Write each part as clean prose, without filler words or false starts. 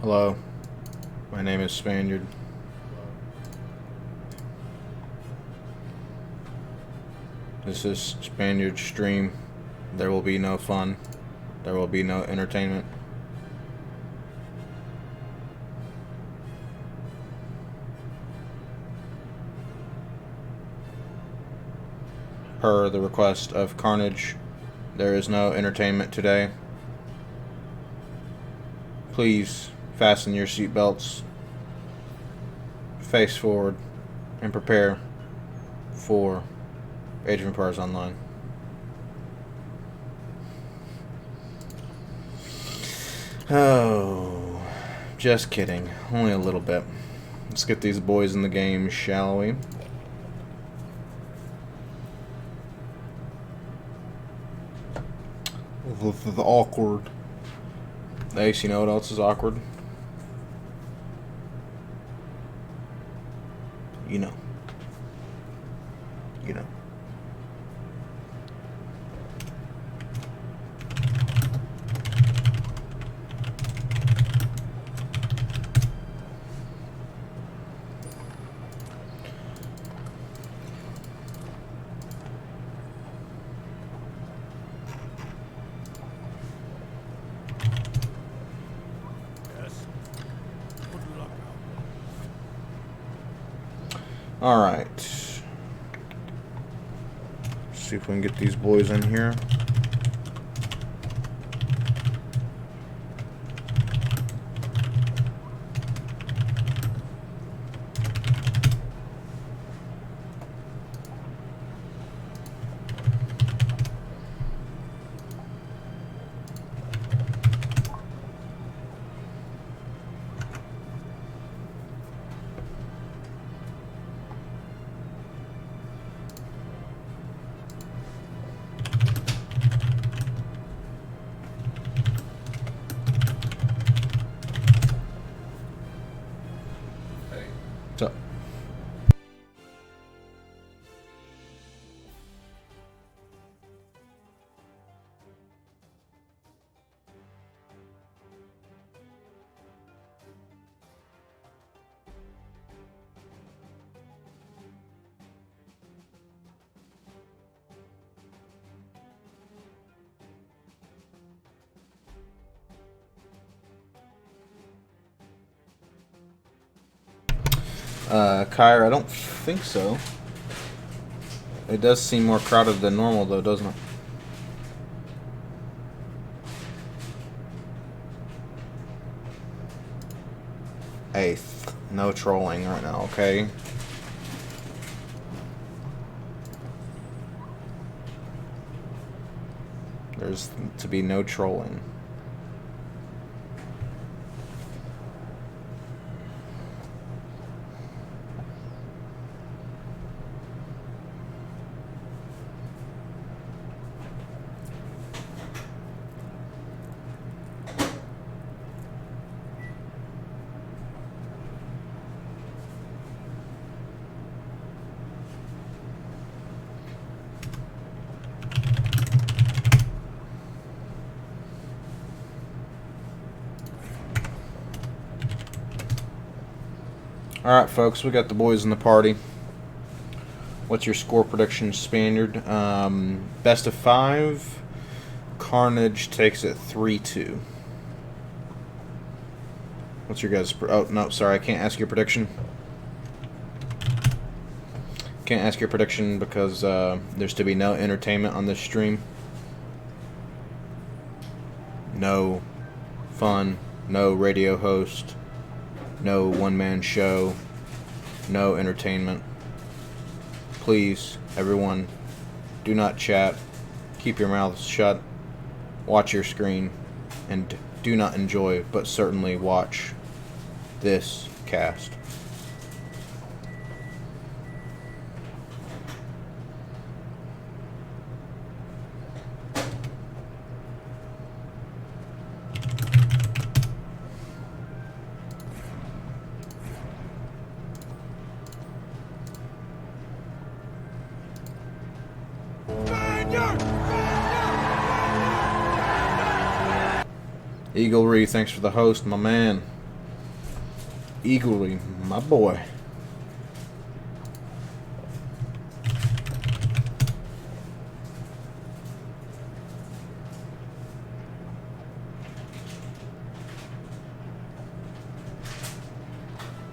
Hello, my name is Spaniard. This is Spaniard's stream. There will be no fun. There will be no entertainment. Per the request of Carnage, there is no entertainment today. Please fasten your seatbelts, face forward, and prepare for Age of Empires Online. Oh, just kidding. Only a little bit. Let's get these boys in the game, shall we? This is awkward. Ace, you know what else is awkward? You know. You know. Alright. See if we can get these boys in here. So. Kyra, I don't think so. It does seem more crowded than normal, though, doesn't it? Eighth. No trolling right now, okay? There's to be no trolling. Alright, folks, we got the boys in the party. What's your score prediction, Spaniard? Best of 5. Carnage takes it 3-2. What's your guys' oh, no, sorry, I can't ask your prediction. Can't ask your prediction because there's to be no entertainment on this stream. No fun, no radio host, no one-man show, no entertainment. Please, everyone, do not chat. Keep your mouths shut. Watch your screen. And do not enjoy, but certainly watch this cast. Eaglery, thanks for the host, my man. Eagerly, my boy.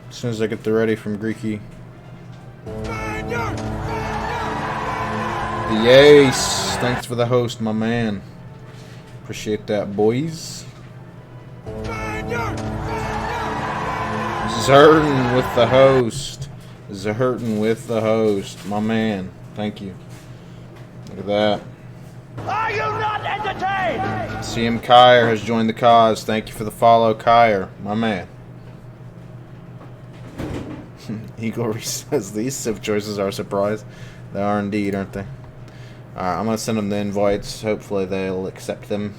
As soon as I get the ready from Greeky. The ace. Thanks for the host, my man. Appreciate that, boys. Zertin with the host. Zertin with the host, my man. Thank you. Look at that. Are you not entertained? CM Kyer has joined the cause. Thank you for the follow, Kyer, my man. Eagle says these Sif choices are a surprise. They are indeed, aren't they? Alright, I'm going to send them the invites. Hopefully they'll accept them.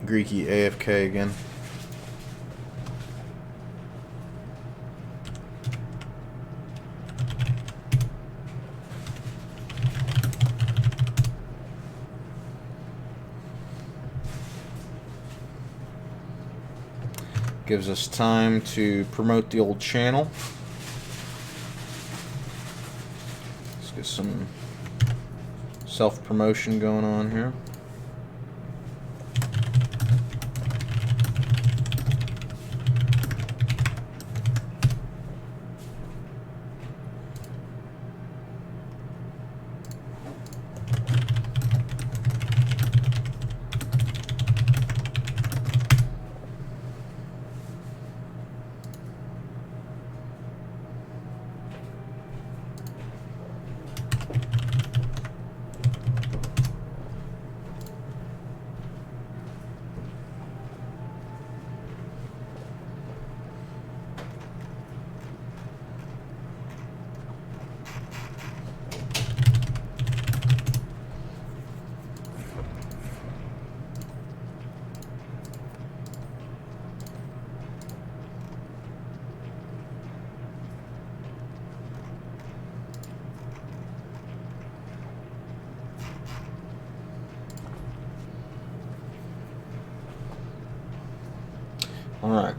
Greeky AFK again. Gives us time to promote the old channel. Let's get some self-promotion going on here. Alright.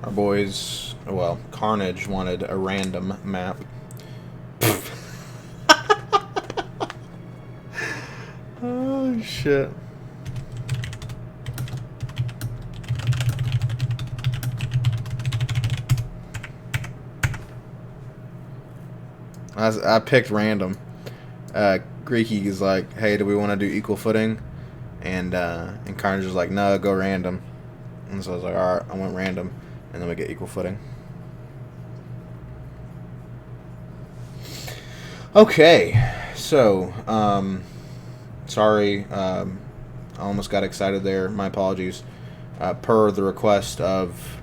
Our boys, well, Carnage wanted a random map. Oh, shit. I picked random. Greeky is like, hey, do we want to do equal footing? And Carnage was like, no, go random. And so I was like, alright, I went random. And then we get equal footing. Okay. So, sorry. I almost got excited there. My apologies. Per the request of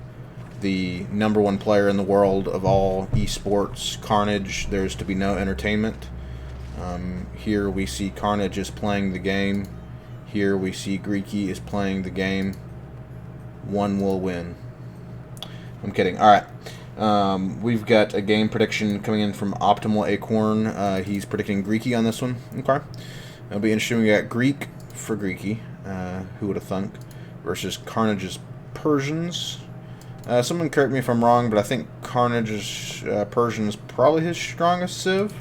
the #1 player in the world of all esports, Carnage, there's to be no entertainment. Here we see Carnage is playing the game. Here we see Greeky is playing the game. One will win. I'm kidding. Alright. We've got a game prediction coming in from Optimal Acorn. He's predicting Greeky on this one. Okay. It'll be interesting. We got Greek for Greeky. Who would have thunk? Versus Carnage's Persians. Someone correct me if I'm wrong, but I think Carnage's Persian is probably his strongest civ.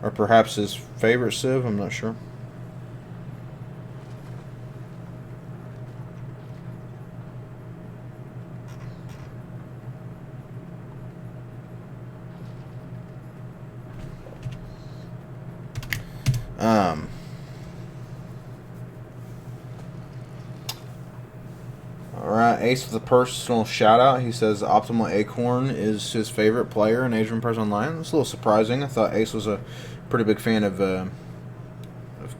Or perhaps his favorite civ. I'm not sure. Alright, Ace with a personal shout out. He says Optimal Acorn is his favorite player in Age of Empires Online. It's a little surprising. I thought Ace was a pretty big fan of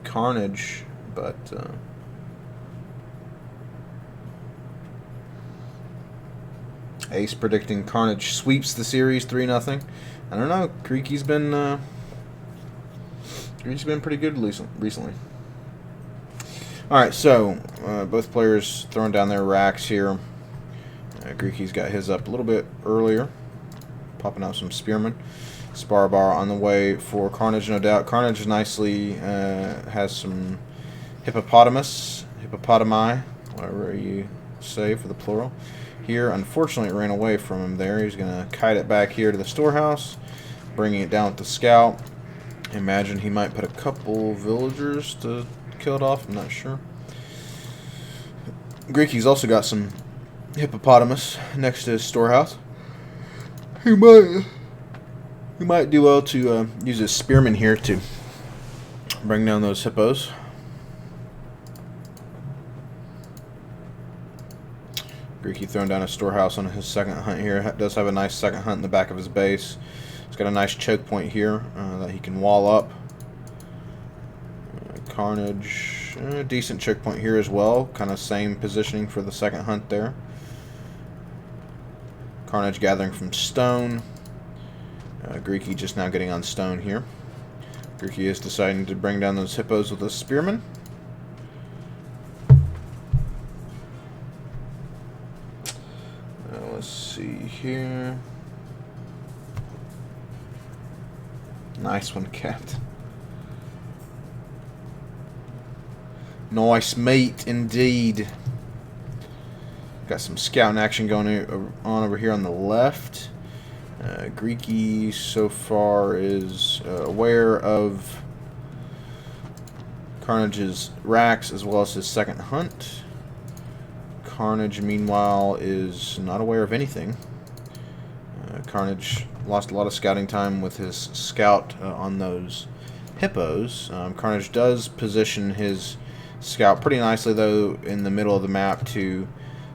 Carnage, but Ace predicting Carnage sweeps the series 3-0. I don't know. Greeky's been pretty good recently. Alright, so both players throwing down their racks here. Greeky's got his up a little bit earlier. popping out some spearmen. Spar bar on the way for Carnage, no doubt. Carnage nicely has some hippopotami, whatever you say for the plural. Here, unfortunately, it ran away from him there. He's going to kite it back here to the storehouse, bringing it down with the scout. Imagine he might put a couple villagers to kill it off. I'm not sure. Greeky's also got some hippopotamus next to his storehouse. He might do well to use his spearmen here to bring down those hippos. Greeky throwing down a storehouse on his second hunt here. Does have a nice second hunt in the back of his base. He's got a nice choke point here that he can wall up. Carnage, decent choke point here as well. Kind of same positioning for the second hunt there. Carnage gathering from stone. Greeky just now getting on stone here. Greeky is deciding to bring down those hippos with a spearman. Let's see here. Nice one, Cat. Nice meat indeed. Got some scouting action going on over here on the left. Greeky so far is aware of Carnage's racks as well as his second hunt. Carnage, meanwhile, is not aware of anything. Carnage lost a lot of scouting time with his scout on those hippos. Carnage does position his scout pretty nicely, though, in the middle of the map to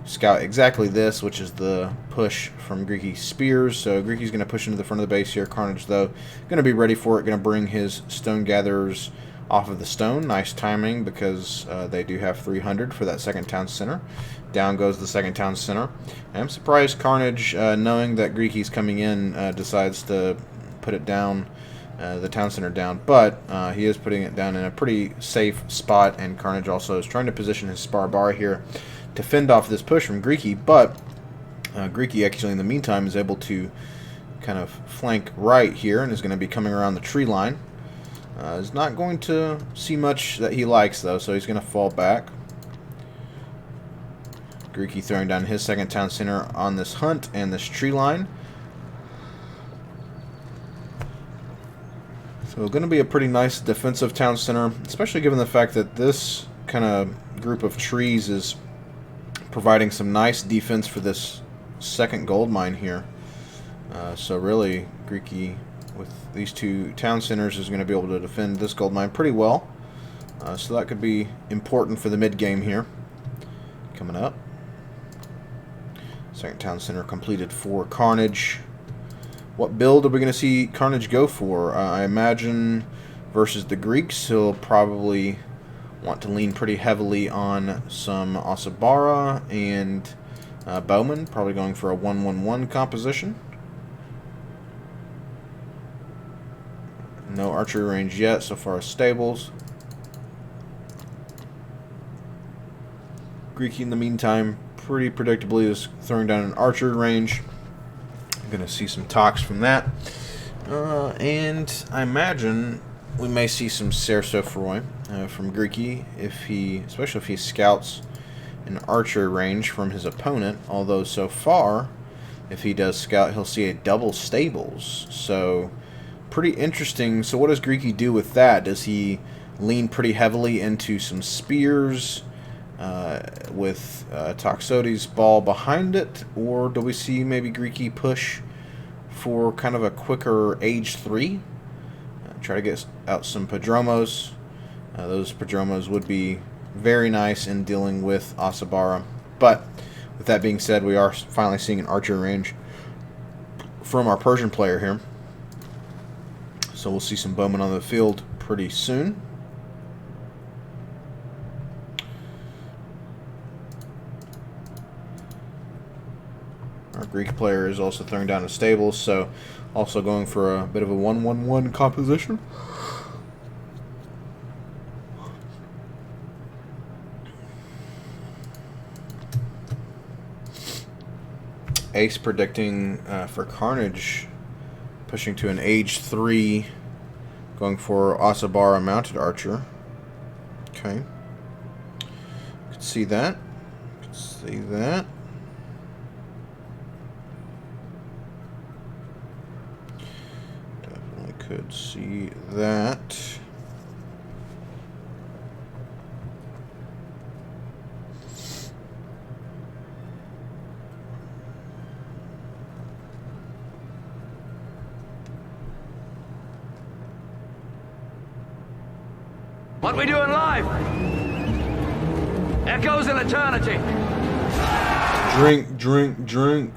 scout exactly this, which is the push from Greeky's spears. So Greeky's going to push into the front of the base here. Carnage, though, going to be ready for it. Going to bring his stone gatherers off of the stone. Nice timing because they do have 300 for that second town center. Down goes the second town center. I'm surprised Carnage, knowing that Greeky's coming in, decides to put it down, the town center down. But he is putting it down in a pretty safe spot, and Carnage also is trying to position his Spar bar here to fend off this push from Greeky. But Greeky actually in the meantime is able to kind of flank right here and is going to be coming around the tree line. Is not going to see much that he likes, though, so he's going to fall back. Greeky throwing down his second town center on this hunt and this tree line. So going to be a pretty nice defensive town center, especially given the fact that this kind of group of trees is providing some nice defense for this second gold mine here. So really, Greeky with these two town centers is going to be able to defend this gold mine pretty well. So that could be important for the mid game here. Coming up. Second town center completed for Carnage. What build are we going to see Carnage go for? I imagine versus the Greeks, he'll probably want to lean pretty heavily on some Asif and Bowman, probably going for a 1-1-1 composition. No archery range yet so far as stables. Greeky in the meantime pretty predictably is throwing down an archery range. I'm going to see some talks from that. And I imagine we may see some Cersofroy from Greeky, especially if he scouts an archery range from his opponent. Although so far, if he does scout, he'll see a double stables. So pretty interesting. So what does Greeky do with that? Does he lean pretty heavily into some spears with Toxotes ball behind it, or do we see maybe Greeky push for kind of a quicker age 3? Try to get out some Pedromos. Those Pedromos would be very nice in dealing with Asif. But with that being said, we are finally seeing an archer range from our Persian player here. So we'll see some bowmen on the field pretty soon. Our Greek player is also throwing down a stables, so also going for a bit of a 1-1-1 composition. Ace predicting for Carnage Pushing to an age 3. Going for Asabara mounted archer. Okay. Could see that. Could see that. Definitely could see that. What we doing live? Echoes in eternity. Drink, drink, drink.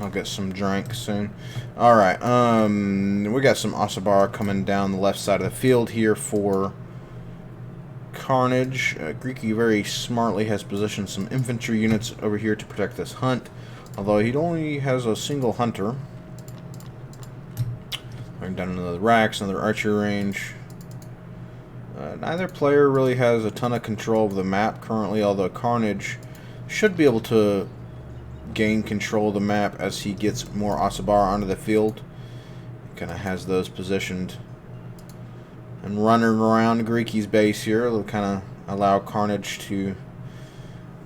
I'll get some drink soon. Alright, we got some Asabara coming down the left side of the field here for Carnage. Greeky very smartly has positioned some infantry units over here to protect this hunt, although he only has a single hunter. Going down into the racks, another archery range. Neither player really has a ton of control of the map currently, although Carnage should be able to gain control of the map as he gets more Asabara onto the field. Kind of has those positioned and running around Greeky's base here. It'll kind of allow Carnage to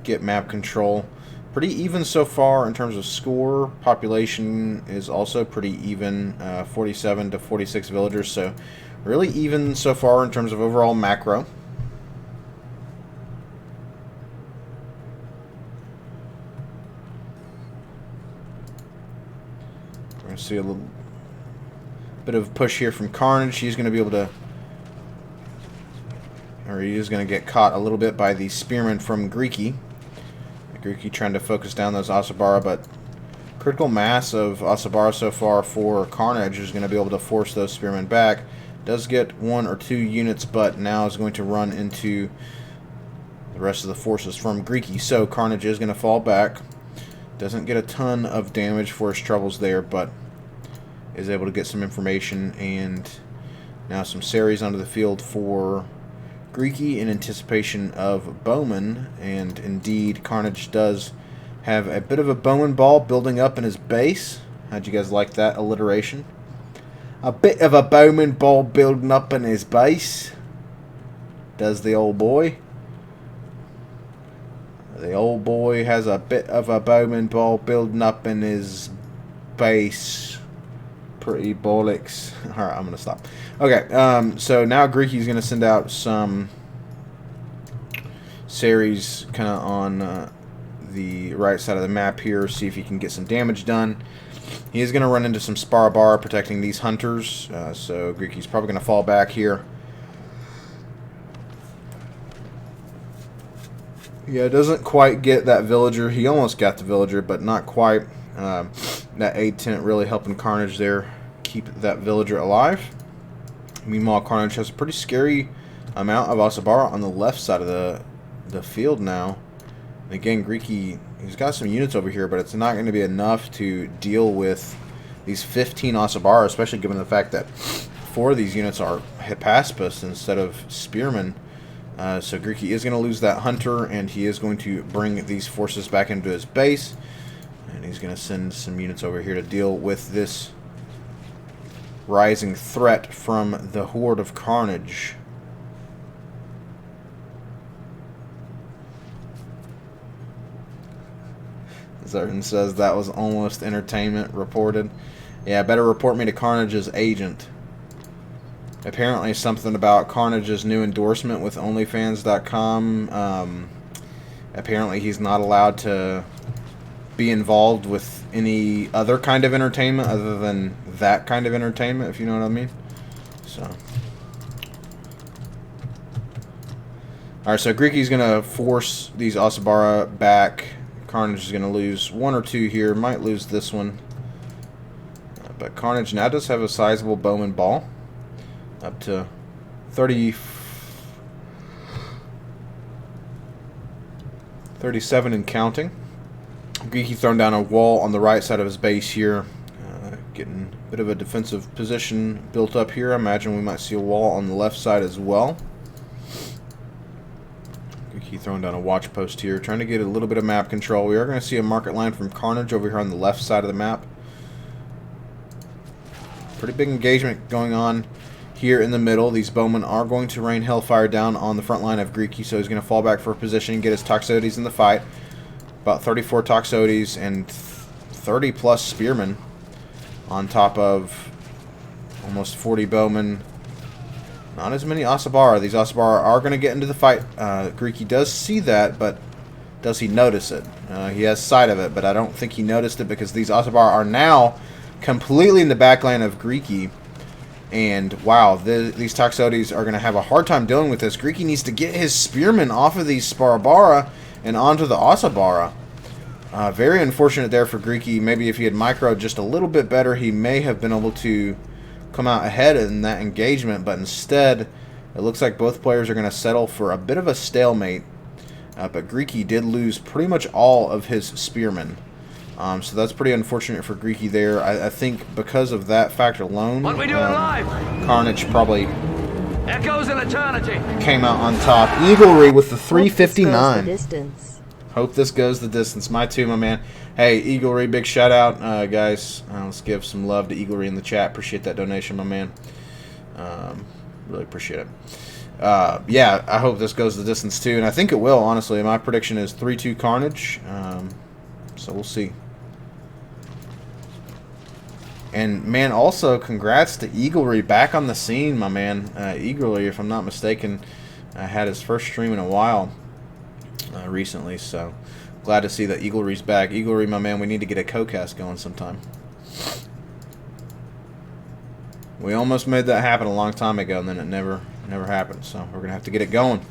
get map control. Pretty even so far in terms of score. Population is also pretty even, 47 to 46 villagers, so really even so far in terms of overall macro. We're going to see a little bit of push here from Carnage. He's going to be able to, or he is going to get caught a little bit by the spearmen from Greeky. Greeky trying to focus down those Asabara, but critical mass of Asabara so far for Carnage is going to be able to force those spearmen back. Does get 1 or 2 units, but now is going to run into the rest of the forces from Greeky. So Carnage is going to fall back. Doesn't get a ton of damage for his troubles there, but is able to get some information, and now some series onto the field for Greeky in anticipation of bowmen, and indeed Carnage does have a bit of a bowman ball building up in his base. How'd you guys like that alliteration? A bit of a bowman ball building up in his base. Does the old boy. The old boy has a bit of a bowman ball building up in his base. Pretty bollocks. Alright, I'm going to stop. Okay, so now Greeky's going to send out some series kind of on the right side of the map here, see if he can get some damage done. He is going to run into some Spar Barra protecting these hunters, so Greeky's probably going to fall back here. Yeah, doesn't quite get that villager. He almost got the villager, but not quite. That aid tent really helping Carnage there keep that villager alive. Meanwhile, Carnage has a pretty scary amount of Asabara on the left side of the field now. And again, Greeky, he's got some units over here, but it's not going to be enough to deal with these 15 Asabara, especially given the fact that 4 of these units are Hippaspus instead of Spearmen. So Greeky is going to lose that hunter, and he is going to bring these forces back into his base. And he's going to send some units over here to deal with this rising threat from the Horde of Carnage. Zerton says that was almost entertainment reported. Yeah, better report me to Carnage's agent. Apparently something about Carnage's new endorsement with OnlyFans.com. Apparently he's not allowed to be involved with any other kind of entertainment other than that kind of entertainment, if you know what I mean. So, alright, so Greeky's going to force these Asabara back. Carnage is going to lose 1 or 2 here. Might lose this one. But Carnage now does have a sizable bowman ball. Up to 37 and counting. Greeky throwing down a wall on the right side of his base here. Getting a bit of a defensive position built up here. I imagine we might see a wall on the left side as well. Greeky Greeky throwing down a watch post here, trying to get a little bit of map control. We are going to see a market line from Carnage over here on the left side of the map. Pretty big engagement going on here in the middle. These bowmen are going to rain hellfire down on the front line of Greeky, so he's going to fall back for a position and get his Toxotes in the fight. About 34 Toxotes and 30 plus spearmen on top of almost 40 bowmen. Not as many Asabara. These Asabara are going to get into the fight. Greeky does see that, but does he notice it? He has sight of it, but I don't think he noticed it because these Asabara are now completely in the backline of Greeky. And wow, these Toxotes are going to have a hard time dealing with this. Greeky needs to get his spearmen off of these Spar and onto the Asabara. Very unfortunate there for Greeky. Maybe if he had microed just a little bit better, he may have been able to come out ahead in that engagement. But instead, it looks like both players are going to settle for a bit of a stalemate. But Greeky did lose pretty much all of his spearmen. So that's pretty unfortunate for Greeky there. I think because of that factor alone, What we doing live? Carnage probably Echoes in eternity. came out on top. Eaglery with the 359. Hope this goes the distance. Hope this goes the distance. My too, my man. Hey, Eaglery, big shout out, guys. Let's give some love to Eaglery in the chat. Appreciate that donation, my man. Really appreciate it. Yeah, I hope this goes the distance too, and I think it will, honestly. My prediction is 3-2 Carnage, so we'll see. And, man, also, congrats to Eaglery back on the scene, my man. Eaglery, if I'm not mistaken, had his first stream in a while recently, so glad to see that Eaglery's back. Eaglery, my man, we need to get a co-cast going sometime. We almost made that happen a long time ago, and then it never happened, so we're going to have to get it going.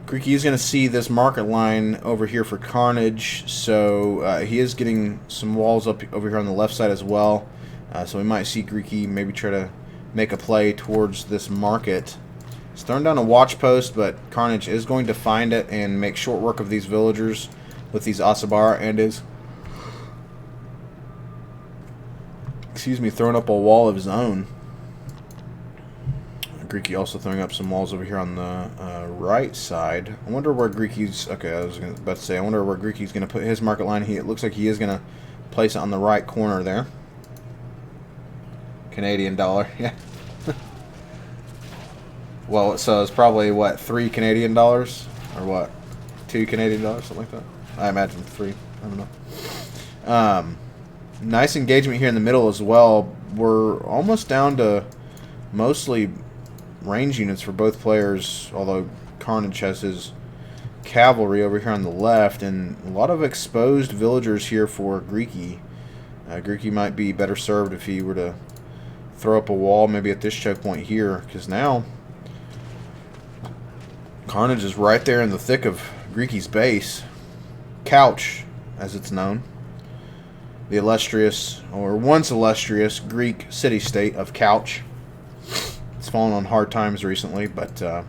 Greeky is going to see this market line over here for Carnage, so he is getting some walls up over here on the left side as well. So we might see Greeky maybe try to make a play towards this market. He's thrown down a watch post, but Carnage is going to find it and make short work of these villagers with these Asabara, and is, throwing up a wall of his own. Greeky also throwing up some walls over here on the right side. I wonder where Greeky's... Okay, I was about to say, I wonder where Greeky's going to put his market line. It looks like he is going to place it on the right corner there. Canadian dollar, yeah. Well, so it's probably, what, 3 Canadian dollars? Or what? 2 Canadian dollars, something like that? I imagine 3. I don't know. Nice engagement here in the middle as well. We're almost down to mostly range units for both players, although Carnage has his cavalry over here on the left, and a lot of exposed villagers here for Greeky. Greeky might be better served if he were to throw up a wall maybe at this choke point here, because now Carnage is right there in the thick of Greeky's base. Couch, as it's known. The illustrious, or once illustrious, Greek city-state of Couch. It's fallen on hard times recently, but I'm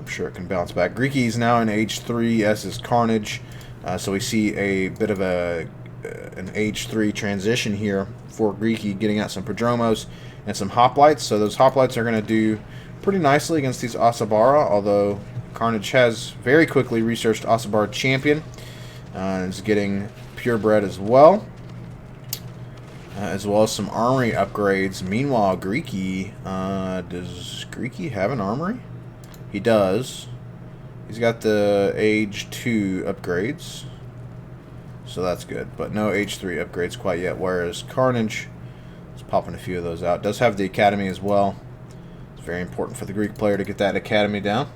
sure it can bounce back. Greeky is now in age 3, as is Carnage. So we see a bit of an age 3 transition here for Greeky, getting out some Persians and some hoplites. So those hoplites are going to do pretty nicely against these Asabara, although Carnage has very quickly researched Asabara Champion. And is getting purebred as well. As well as some armory upgrades. Meanwhile, Greeky, does Greeky have an armory? He does. He's got the age 2 upgrades, so that's good, but no age 3 upgrades quite yet, whereas Carnage is popping a few of those out. Does have the academy as well. It's very important for the Greek player to get that academy down.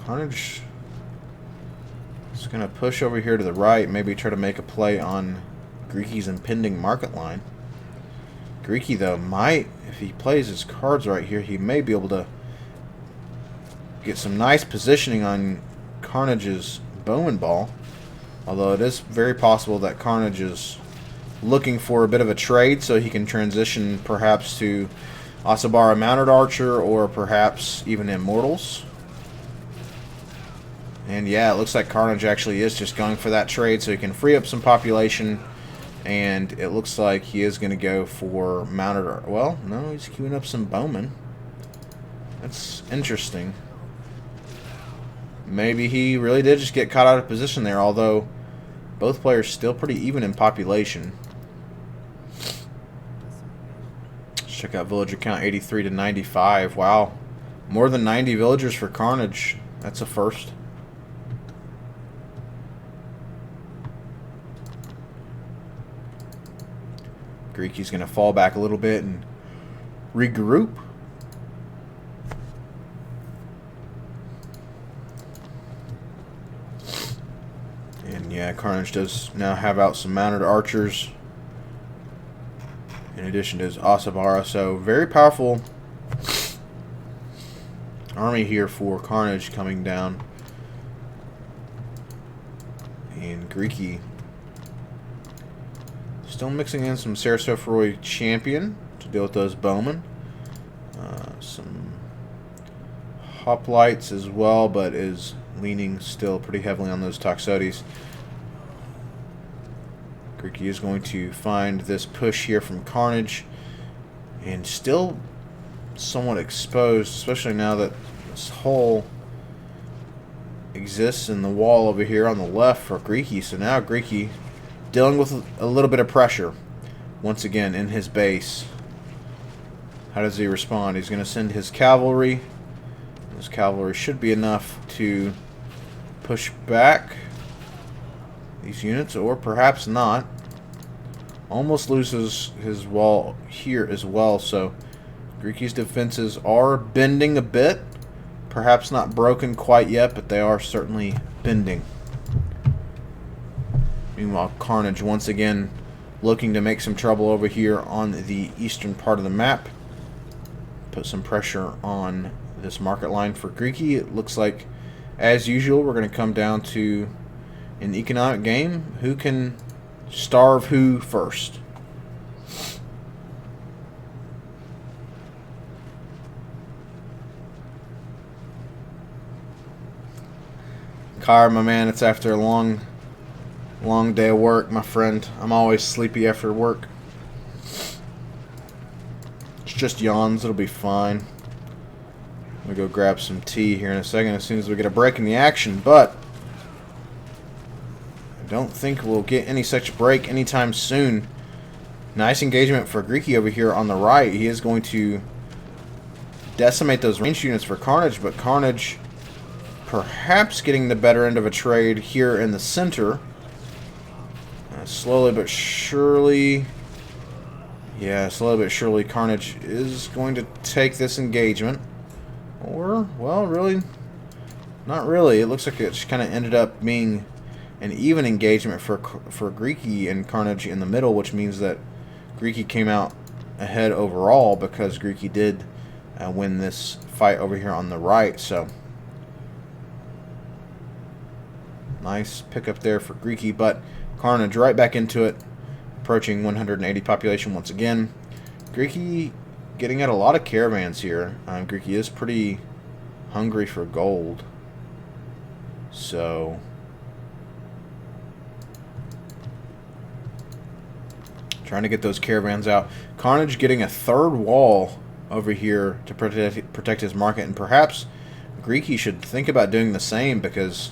Carnage is going to push over here to the right, maybe try to make a play on Greeky's impending market line. Greeky, though, might, if he plays his cards right here, he may be able to get some nice positioning on Carnage's bowman ball. Although it is very possible that Carnage is looking for a bit of a trade so he can transition perhaps to Asabara Mounted Archer or perhaps even Immortals. And yeah, it looks like Carnage actually is just going for that trade so he can free up some population And it looks like he is going to go for mounted... Well, no, he's queuing up some bowmen. That's interesting. Maybe he really did just get caught out of position there, although both players still pretty even in population. Let's check out villager count, 83 to 95. Wow. More than 90 villagers for Carnage. That's a first. Greeky's going to fall back a little bit and regroup. And yeah, Carnage does now have out some mounted archers in addition to his Barra. So very powerful army here for Carnage coming down. And Greeky still mixing in some Sarasophroi champion to deal with those bowmen. Some hoplites as well, but is leaning still pretty heavily on those Toxotes. Greeky is going to find this push here from Carnage, and still somewhat exposed, especially now that this hole exists in the wall over here on the left for Greeky. So now Greeky dealing with a little bit of pressure once again in his base. How does he respond? He's going to send his cavalry. His cavalry should be enough to push back these units, or perhaps not. Almost loses his wall here as well, so Greeky's defenses are bending a bit. Perhaps not broken quite yet, but they are certainly bending. Meanwhile, Carnage once again looking to make some trouble over here on the eastern part of the map. Put some pressure on this market line for Greeky. It looks like, as usual, we're going to come down to an economic game. Who can starve who first? Kyra, my man, it's after a long day of work, my friend. I'm always sleepy after work. It's just yawns. It'll be fine. I'm going to go grab some tea here in a second as soon as we get a break in the action, but I don't think we'll get any such break anytime soon. Nice engagement for Greeky over here on the right. He is going to decimate those ranged units for Carnage, but Carnage perhaps getting the better end of a trade here in the center. Slowly but surely, Carnage is going to take this engagement. Or, well, really, not really. It looks like it kind of ended up being an even engagement for Greeky and Carnage in the middle, which means that Greeky came out ahead overall because Greeky did win this fight over here on the right. So, nice pickup there for Greeky, but Carnage right back into it, approaching 180 population once again. Greeky getting at a lot of caravans here. Greeky is pretty hungry for gold, so trying to get those caravans out. Carnage getting a third wall over here to protect his market, and perhaps Greeky should think about doing the same, because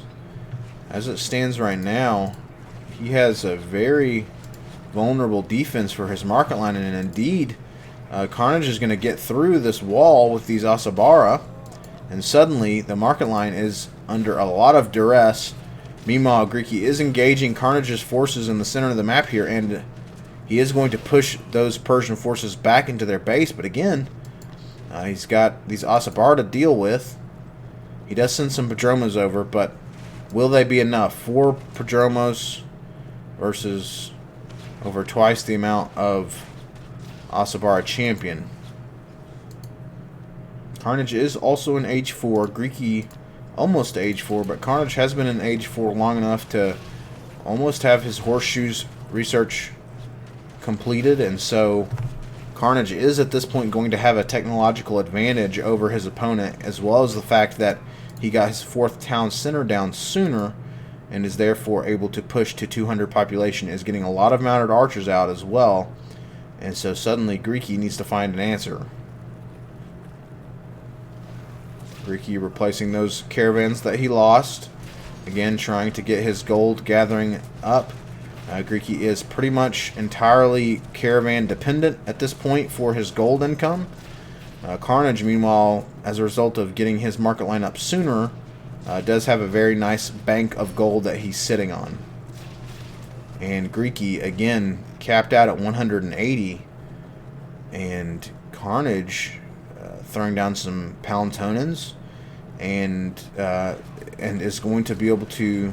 as it stands right now, he has a very vulnerable defense for his market line, and indeed, Carnage is going to get through this wall with these Barra, and suddenly the market line is under a lot of duress. Meanwhile, Greeky is engaging Carnage's forces in the center of the map here, and he is going to push those Persian forces back into their base, but again, he's got these Barra to deal with. He does send some Petronas over, but will they be enough? 4 Petronas versus over twice the amount of Barra champion. Carnage is also in age 4. Greeky almost age 4, but Carnage has been in age 4 long enough to almost have his Horseshoes research completed, and so Carnage is at this point going to have a technological advantage over his opponent, as well as the fact that he got his 4th town center down sooner, and is therefore able to push to 200 population, is getting a lot of mounted archers out as well. And so suddenly Greeky needs to find an answer. Greeky replacing those caravans that he lost. Again, trying to get his gold gathering up. Greeky is pretty much entirely caravan dependent at this point for his gold income. Carnage, meanwhile, as a result of getting his market line up sooner, does have a very nice bank of gold that he's sitting on. And Greeky, again, capped out at 180. And Carnage throwing down some Palantonans and is going to be able to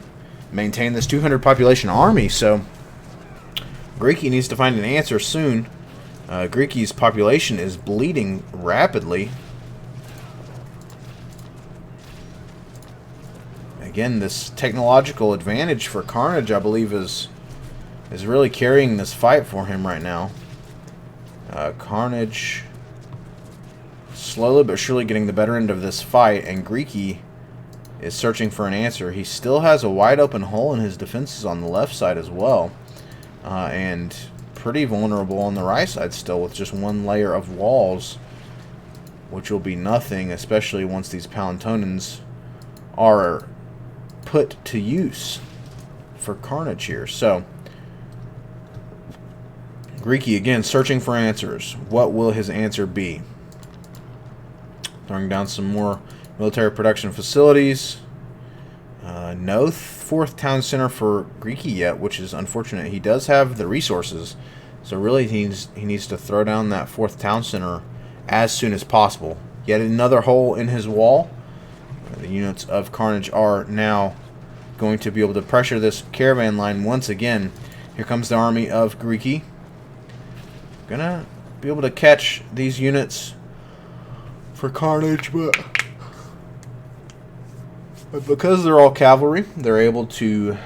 maintain this 200 population army. So Greeky needs to find an answer soon. Greeky's population is bleeding rapidly. Again, this technological advantage for Carnage, I believe, is really carrying this fight for him right now. Carnage slowly but surely getting the better end of this fight, and Greeky is searching for an answer. He still has a wide open hole in his defenses on the left side as well, and pretty vulnerable on the right side still with just one layer of walls, which will be nothing, especially once these Palantonans are put to use for Carnage here. So Greeky again searching for answers. What will his answer be? Throwing down some more military production facilities. No fourth town center for Greeky yet, which is unfortunate. He does have the resources, so really he needs to throw down that fourth town center as soon as possible. Yet another hole in his wall. The units of Carnage are now going to be able to pressure this caravan line once again. Here comes the army of Greeky. Gonna be able to catch these units for Carnage, but because they're all cavalry, they're able to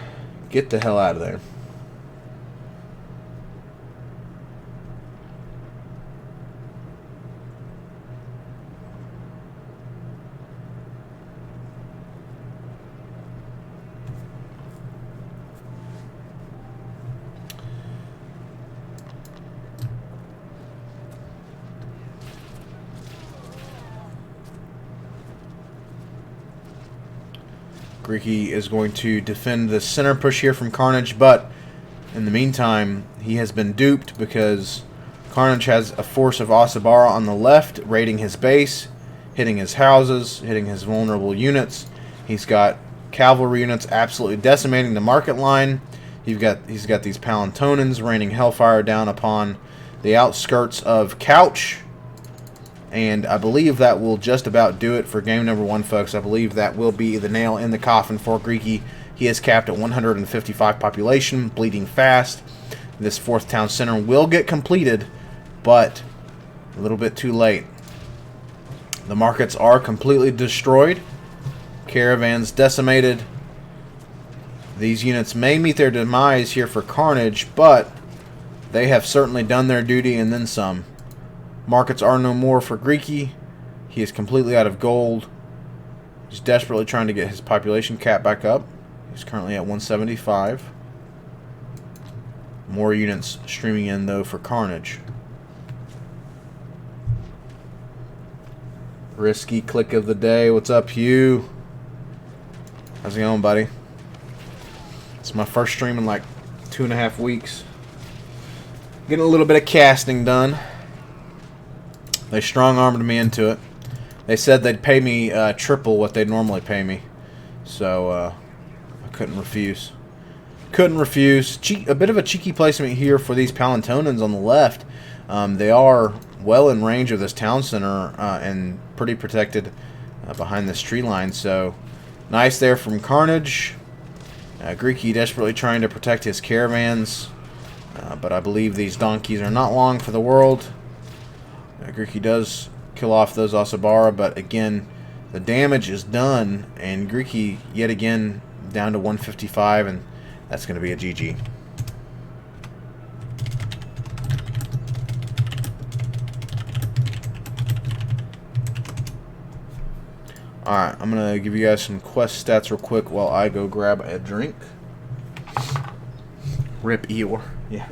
get the hell out of there. Greeky is going to defend the center push here from Carnage, but in the meantime, he has been duped because Carnage has a force of Asif on the left, raiding his base, hitting his houses, hitting his vulnerable units. He's got cavalry units absolutely decimating the market line. He's got these Palantonans raining hellfire down upon the outskirts of Couch. And I believe that will just about do it for game number 1, folks. I believe that will be the nail in the coffin for Greeky. He is capped at 155 population, bleeding fast. This fourth town center will get completed, but a little bit too late. The markets are completely destroyed. Caravans decimated. These units may meet their demise here for Carnage, but they have certainly done their duty and then some. Markets are no more for Greeky. He is completely out of gold. He's desperately trying to get his population cap back up. He's currently at 175. More units streaming in, though, for Carnage. Risky click of the day. What's up, Hugh? How's it going, buddy? It's my first stream in like 2.5 weeks. Getting a little bit of casting done. They strong-armed me into it. They said they'd pay me triple what they'd normally pay me. So, I couldn't refuse. Couldn't refuse. A bit of a cheeky placement here for these Palantonans on the left. They are well in range of this town center and pretty protected behind this tree line. So, nice there from Carnage. Greeky desperately trying to protect his caravans. But I believe these donkeys are not long for the world. Greeky does kill off those Asif, but again, the damage is done, and Greeky yet again down to 155, and that's going to be a GG. Alright, I'm going to give you guys some quest stats real quick while I go grab a drink. Rip Eeyore. Yeah.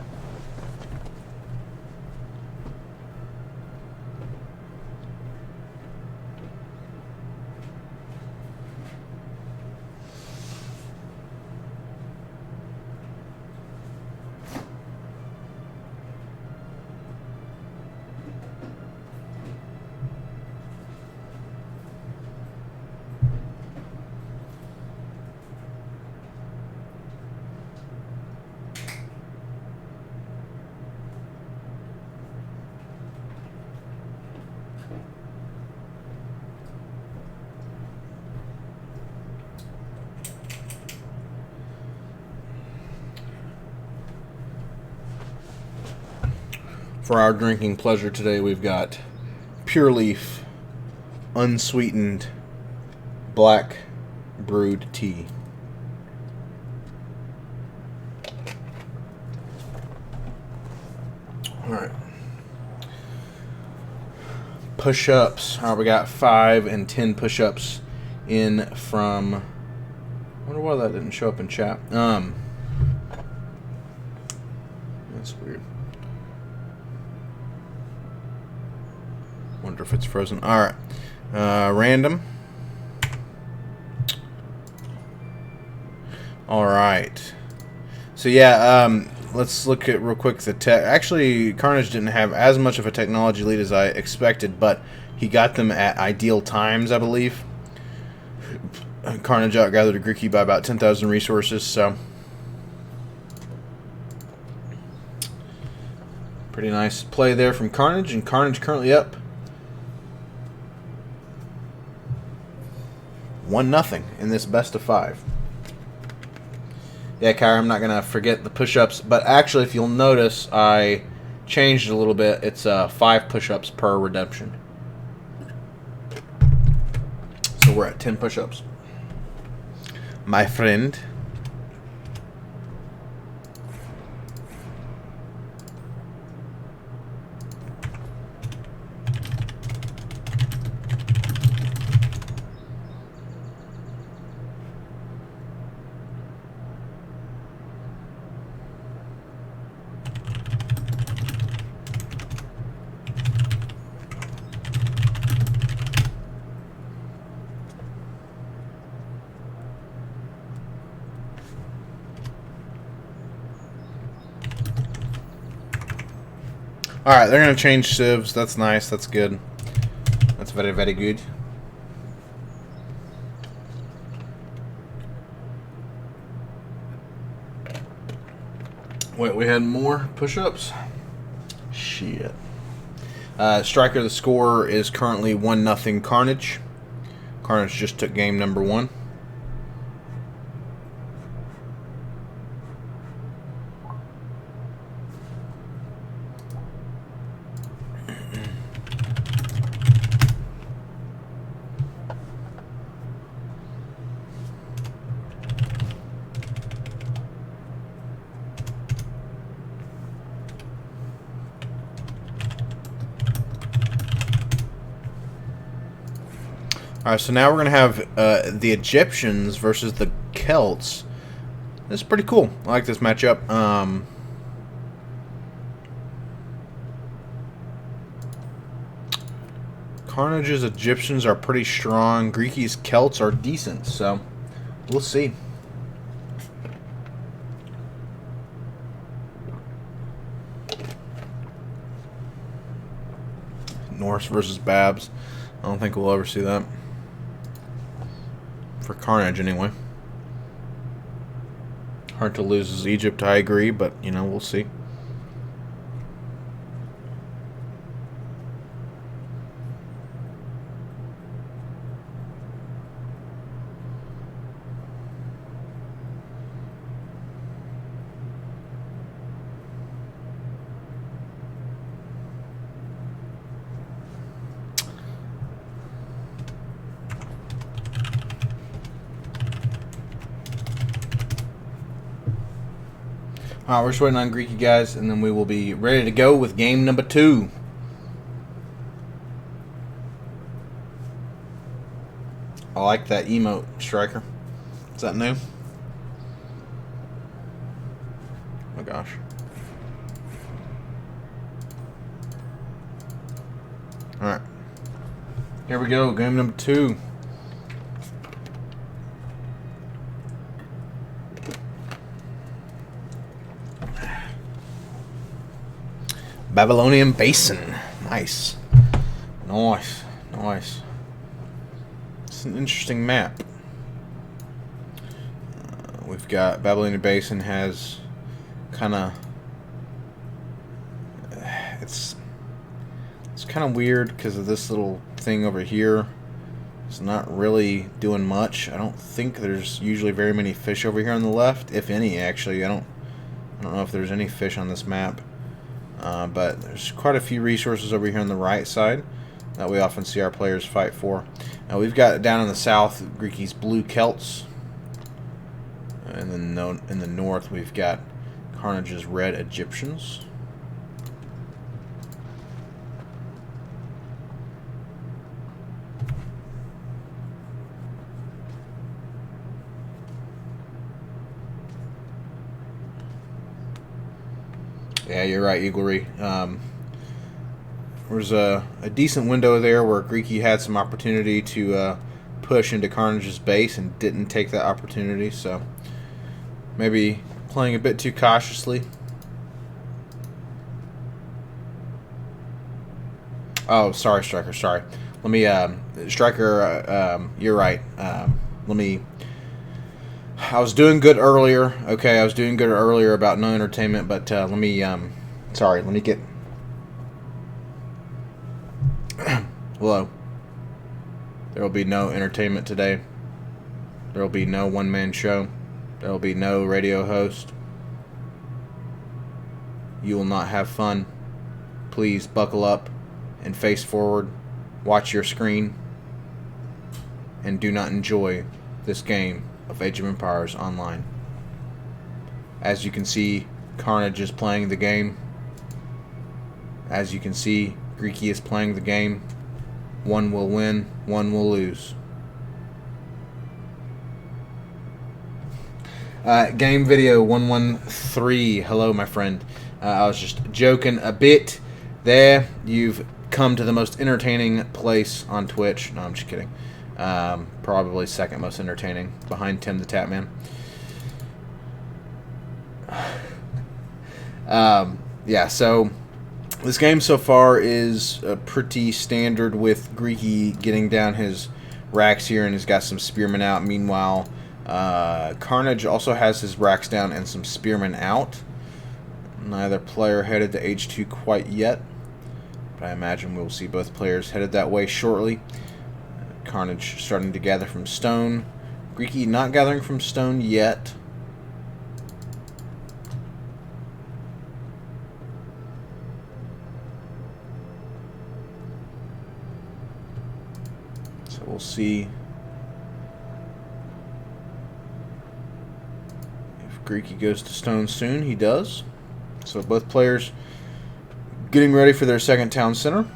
For our drinking pleasure today, we've got Pure Leaf, unsweetened, black brewed tea. Alright. Push-ups. Alright, we got 5 and 10 push-ups in from... I wonder why that didn't show up in chat. That's weird. Wonder if it's frozen. Alright. Random. Alright. So yeah, let's look at real quick the tech. Actually, Carnage didn't have as much of a technology lead as I expected, but he got them at ideal times, I believe. Carnage outgathered a Greeky by about 10,000 resources, so... Pretty nice play there from Carnage, and Carnage currently up 1-0 in this best of 5. Yeah, Kyra, I'm not going to forget the push-ups, but actually, if you'll notice, I changed it a little bit. It's 5 push-ups per redemption. So we're at 10 push-ups. My friend. Alright, they're going to change civs. That's nice. That's good. That's very, very good. Wait, we had more push-ups? Shit. Striker, the score is currently 1-0 Carnage. Carnage just took game number 1. Alright, so now we're going to have the Egyptians versus the Celts. This is pretty cool. I like this matchup. Carnage's Egyptians are pretty strong. Greeky's Celts are decent, so we'll see. Norse versus Babs. I don't think we'll ever see that. For Carnage, anyway. Hard to lose as Egypt, I agree, but, you know, we'll see. Alright, we're just waiting on Greeky, guys, and then we will be ready to go with game number 2. I like that emote, Striker. Is that new? Oh my gosh. Alright. Here we go. Game number 2. Babylonian Basin. Nice. Nice. Nice. It's an interesting map. We've got Babylonian Basin has kind of... It's kind of weird because of this little thing over here. It's not really doing much. I don't think there's usually very many fish over here on the left, if any. Actually, I don't know if there's any fish on this map. But there's quite a few resources over here on the right side that we often see our players fight for. Now we've got down in the south Greeky's blue Celts, and then in the north we've got Carnage's red Egyptians. Yeah, you're right, Eaglery. There was a decent window there where Greeky had some opportunity to push into Carnage's base and didn't take that opportunity, so maybe playing a bit too cautiously. Oh, sorry, Striker, sorry. Let me, Striker, you're right. I was doing good earlier. Okay, I was doing good earlier about no entertainment, but let me get... Hello. There will be no entertainment today. There will be no one-man show. There will be no radio host. You will not have fun. Please buckle up and face forward. Watch your screen. And do not enjoy this game of Age of Empires Online. As you can see, Carnage is playing the game. As you can see, Greeky is playing the game. One will win, one will lose. Game video 113. Hello, my friend. I was just joking a bit there. You've come to the most entertaining place on Twitch. No, I'm just kidding. Probably second most entertaining, behind Tim the Tapman. Yeah, so this game so far is pretty standard, with Greeky getting down his racks here and he's got some spearmen out. Meanwhile, Carnage also has his racks down and some spearmen out. Neither player headed to H2 quite yet, but I imagine we'll see both players headed that way shortly. Carnage starting to gather from stone. Greeky not gathering from stone yet. So we'll see if Greeky goes to stone soon. He does. So both players getting ready for their second town center.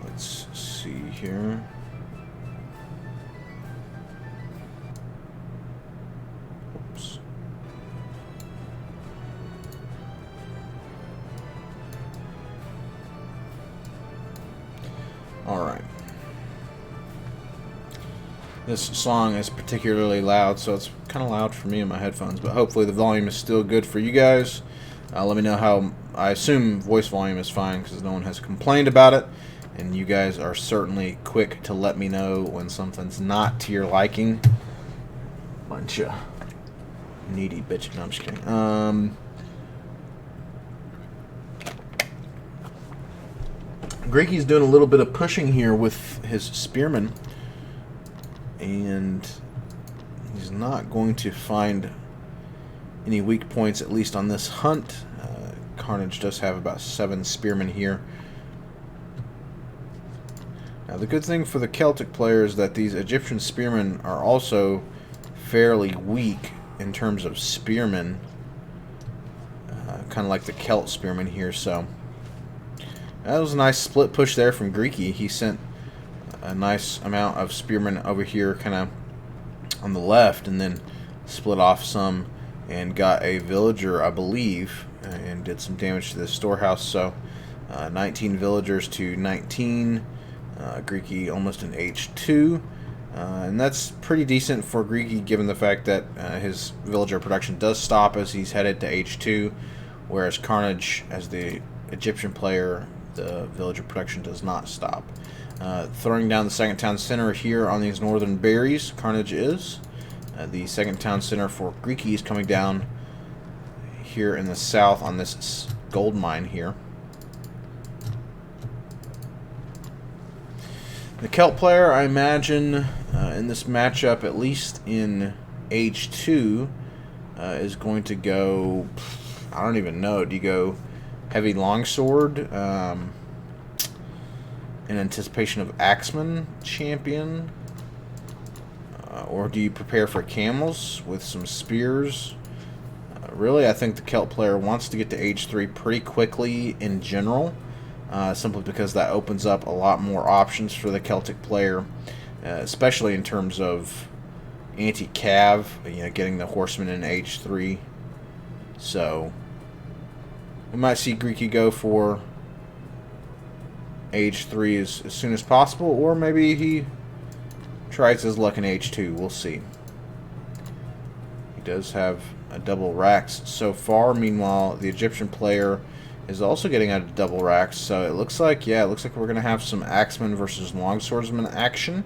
Let's see here. Oops. Alright. This song is particularly loud, so it's kind of loud for me in my headphones, but hopefully the volume is still good for you guys. Let me know how... I assume voice volume is fine because no one has complained about it, and you guys are certainly quick to let me know when something's not to your liking. Bunch of needy bitch. No, I'm just kidding. Greeky's doing a little bit of pushing here with his spearmen, and he's not going to find any weak points, at least on this hunt. Carnage does have about 7 spearmen here. Now, the good thing for the Celtic players is that these Egyptian spearmen are also fairly weak in terms of spearmen. Kind of like the Celt spearmen here, so... That was a nice split push there from Greeky. He sent a nice amount of spearmen over here kind of on the left, and then split off some and got a villager, I believe, and did some damage to the storehouse. So 19 villagers to 19. Greeky almost an H2. And that's pretty decent for Greeky, given the fact that his villager production does stop as he's headed to H2, whereas Carnage, as the Egyptian player, the villager production does not stop. Throwing down the second town center here on these northern berries, Carnage is. The second town center for Greeky is coming down here in the south on this gold mine here. The Celt player, I imagine, in this matchup, at least in H2, is going to go... I don't even know. Do you go heavy longsword in anticipation of Axeman champion? Or do you prepare for camels with some spears? Really, I think the Celt player wants to get to H3 pretty quickly in general, simply because that opens up a lot more options for the Celtic player, especially in terms of anti-cav, getting the horsemen in H3. So we might see Greeky go for H3 as soon as possible, or maybe he tries his luck in H2. We'll see. He does have a double racks so far. Meanwhile, the Egyptian player is also getting out of double racks. So it looks like, yeah, it looks like we're going to have some axemen versus longswordsmen action.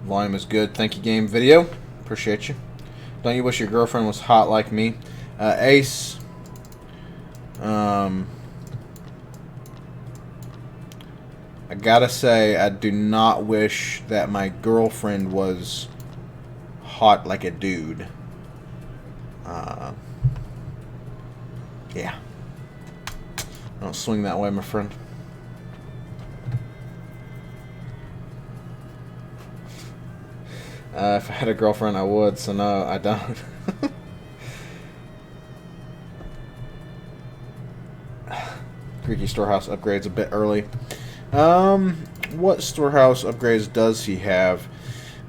Volume is good. Thank you, game video. Appreciate you. Don't you wish your girlfriend was hot like me? Ace. I gotta say, I do not wish that my girlfriend was hot like a dude. Yeah. Don't swing that way, my friend. If I had a girlfriend, I would, so no, I don't. Greeky storehouse upgrades a bit early. What storehouse upgrades does he have?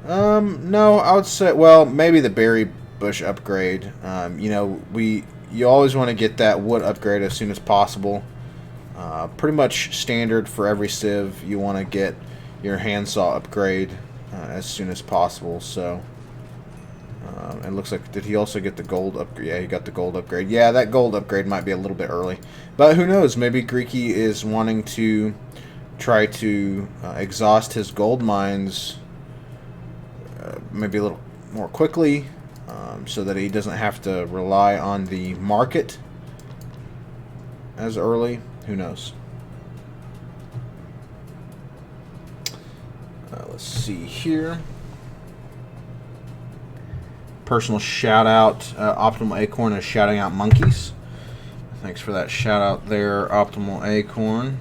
No, I would say, well, maybe the berry bush upgrade. You always want to get that wood upgrade as soon as possible. Pretty much standard for every civ. You want to get your handsaw upgrade as soon as possible. So it looks like, did he also get the gold upgrade? Yeah, he got the gold upgrade. Yeah, that gold upgrade might be a little bit early, but who knows? Maybe Greeky is wanting to try to exhaust his gold mines maybe a little more quickly, so that he doesn't have to rely on the market as early. Who knows? Let's see here. Personal shout out, Optimal Acorn is shouting out monkeys. Thanks for that shout out there, Optimal Acorn.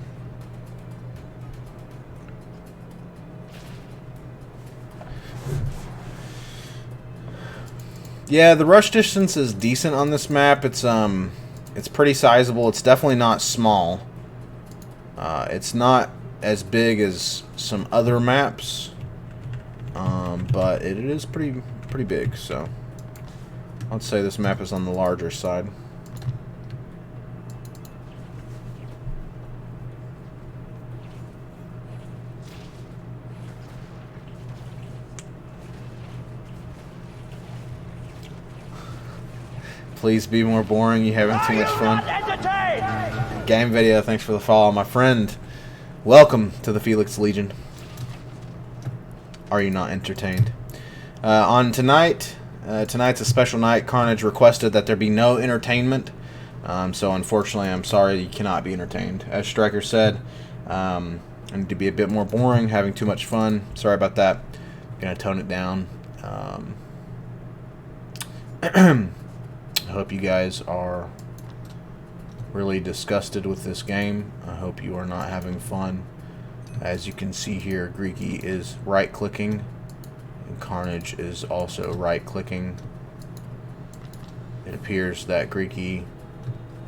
Yeah, the rush distance is decent on this map. It's pretty sizable. It's definitely not small. It's not as big as some other maps, but it is pretty big. So I'd say this map is on the larger side. Please be more boring. You having too much fun? Game video, thanks for the follow, my friend. Welcome to the Felix Legion. Are you not entertained? On tonight's a special night. Carnage requested that there be no entertainment. So unfortunately, I'm sorry you cannot be entertained. As Striker said, I need to be a bit more boring, having too much fun. Sorry about that. Gonna tone it down. I hope you guys are really disgusted with this game. I hope you are not having fun. As you can see here, Greeky is right-clicking, and Carnage is also right-clicking. It appears that Greeky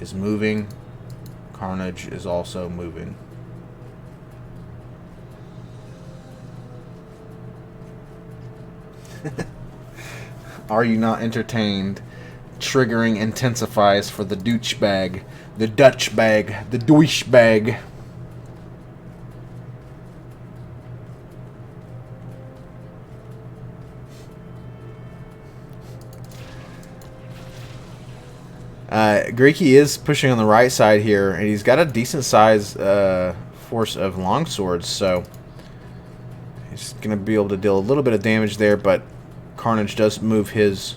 is moving. Carnage is also moving. Are you not entertained? Triggering intensifies for the douchebag, the Dutch bag, the douchebag. Greeky is pushing on the right side here, and he's got a decent size force of longswords, so he's going to be able to deal a little bit of damage there, but Carnage does move his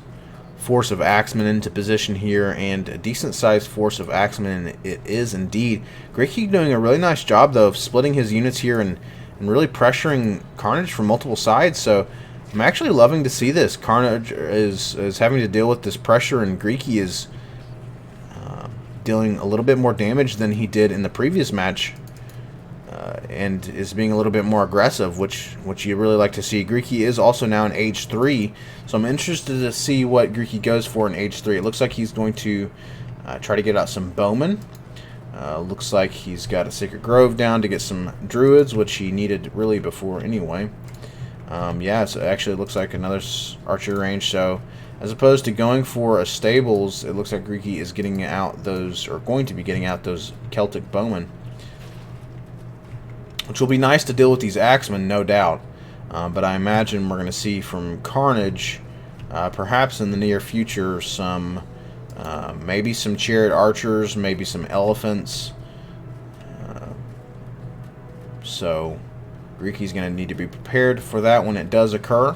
force of axemen into position here, and a decent sized force of axemen it is indeed. Greeky doing a really nice job though of splitting his units here and really pressuring Carnage from multiple sides, so I'm actually loving to see this. Carnage is having to deal with this pressure, and Greeky is dealing a little bit more damage than he did in the previous match, and is being a little bit more aggressive, which you really like to see. Greeky is also now in age 3, so I'm interested to see what Greeky goes for in age 3. It looks like he's going to try to get out some bowmen. Looks like he's got a Sacred Grove down to get some druids, which he needed really before anyway. Yeah, so actually it looks like another archer range, so as opposed to going for a stables, it looks like Greeky is getting out those, or going to be getting out those Celtic bowmen, which will be nice to deal with these axemen, no doubt. But I imagine we're going to see from Carnage, perhaps in the near future, some maybe some chariot archers, maybe some elephants. So Greeky's going to need to be prepared for that when it does occur.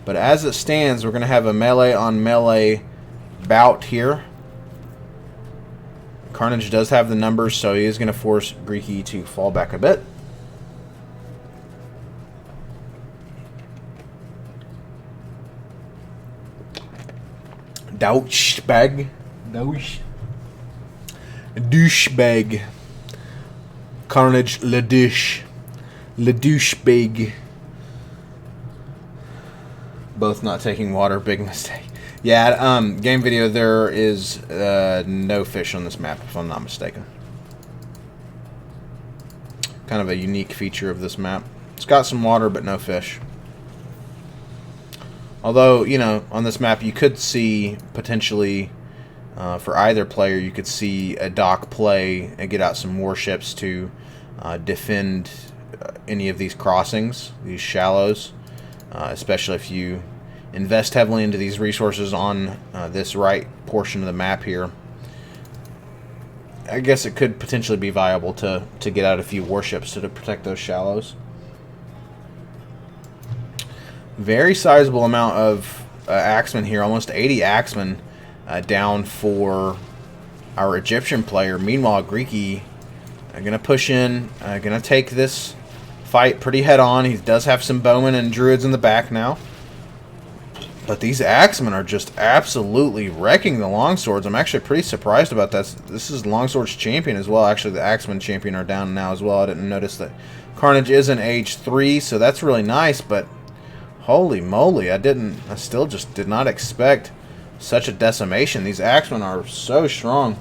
But as it stands, we're going to have a melee on melee bout here. Carnage does have the numbers, so he is going to force Greeky to fall back a bit. Douchebag. Douchebag. Carnage le douche. Le douchebag. Both not taking water, big mistake. Yeah, game video, there is no fish on this map, if I'm not mistaken. Kind of a unique feature of this map. It's got some water, but no fish. Although, you know, on this map you could see, potentially, for either player, you could see a dock play and get out some warships to defend any of these crossings, these shallows. Especially if you invest heavily into these resources on this right portion of the map here. I guess it could potentially be viable to get out a few warships to protect those shallows. Very sizable amount of axemen here, almost 80 axemen down for our Egyptian player. Meanwhile, Greeky are going to push in, going to take this fight pretty head on. He does have some bowmen and druids in the back now. But these axemen are just absolutely wrecking the longswords. I'm actually pretty surprised about that. This is Longswords champion as well. Actually, the axemen champion are down now as well. I didn't notice that Carnage is in age 3, so that's really nice. But holy moly, I still just did not expect such a decimation. These axemen are so strong.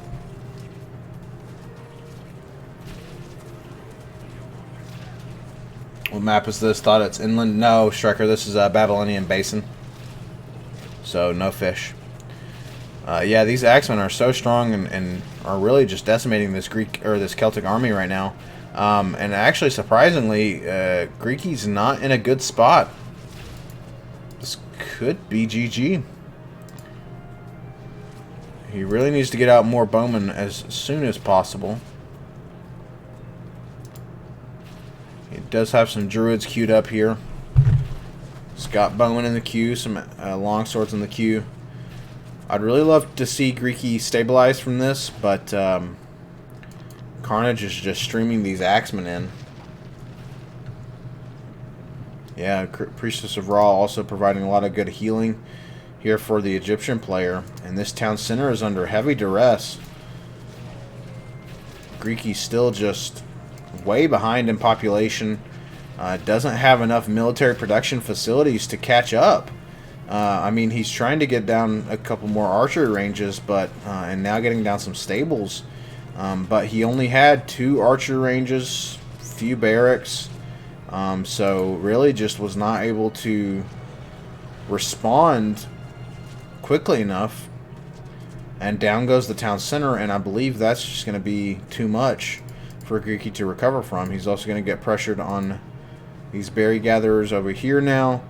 What map is this? Thought it's inland. No, Striker, this is a Babylonian Basin. So, no fish. Yeah, these axemen are so strong and are really just decimating this this Celtic army right now. And actually, surprisingly, Greeky's not in a good spot. This could be GG. He really needs to get out more bowmen as soon as possible. He does have some druids queued up here. He's got bowmen in the queue, some longswords in the queue. I'd really love to see Greeky stabilize from this, but Carnage is just streaming these axemen in. Yeah, Priestess of Ra also providing a lot of good healing here for the Egyptian player. And this town center is under heavy duress. Greeky's still just way behind in population. Doesn't have enough military production facilities to catch up. I mean, he's trying to get down a couple more archery ranges, but and now getting down some stables. But he only had 2 archery ranges, few barracks, so really just was not able to respond quickly enough. And down goes the town center, and I believe that's just going to be too much for Greeky to recover from. He's also going to get pressured on these berry gatherers over here now.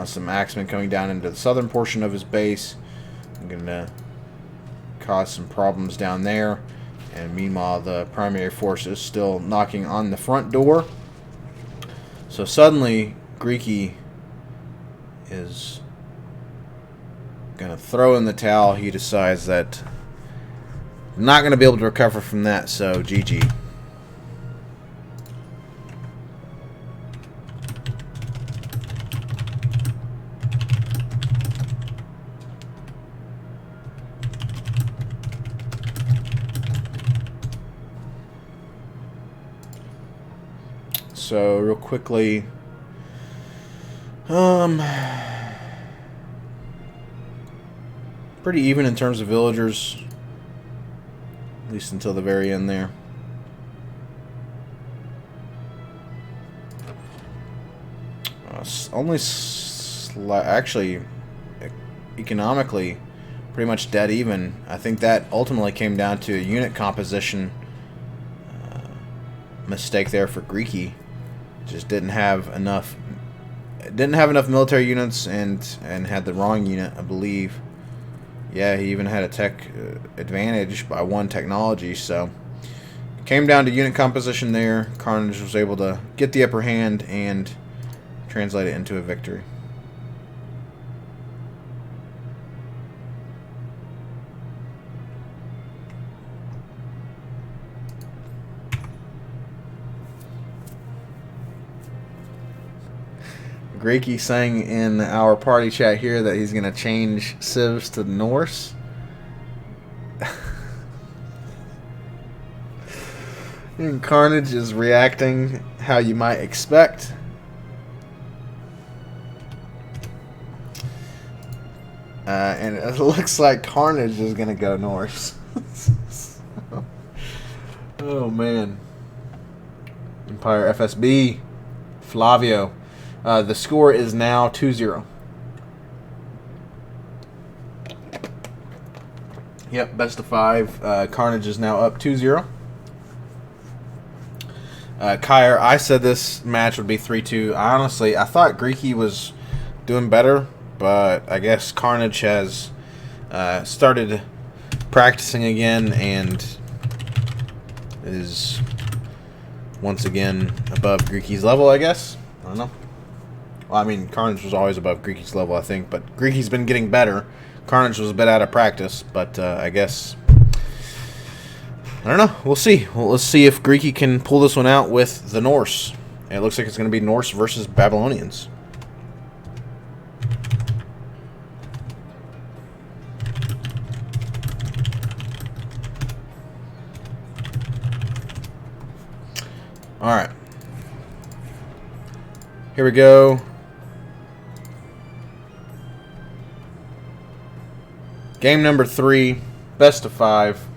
Some axemen coming down into the southern portion of his base. I'm going to cause some problems down there. And meanwhile, the primary force is still knocking on the front door. So suddenly, Greeky is going to throw in the towel. He decides that not going to be able to recover from that, so GG. So real quickly, pretty even in terms of villagers, at least until the very end there. Only actually economically pretty much dead even. I think that ultimately came down to a unit composition mistake there for Greeky. Just didn't have enough military units and had the wrong unit, I believe. Yeah, he even had a tech advantage by 1 technology, so came down to unit composition there. Carnage was able to get the upper hand and translate it into a victory. Greeky saying in our party chat here that he's going to change civs to Norse. And Carnage is reacting how you might expect. And it looks like Carnage is going to go Norse. Oh, man. Empire FSB. Flavio. The score is now 2-0. Yep, best of 5. Carnage is now up 2-0. Kyer, I said this match would be 3-2. Honestly, I thought Greeky was doing better, but I guess Carnage has started practicing again and is once again above Greeky's level, I guess. I don't know. Well, I mean, Carnage was always above Greeky's level, I think, but Greeky's been getting better. Carnage was a bit out of practice, but I guess, I don't know. We'll see. Well, let's see if Greeky can pull this one out with the Norse. It looks like it's going to be Norse versus Babylonians. All right. Here we go. Game number 3, best of 5.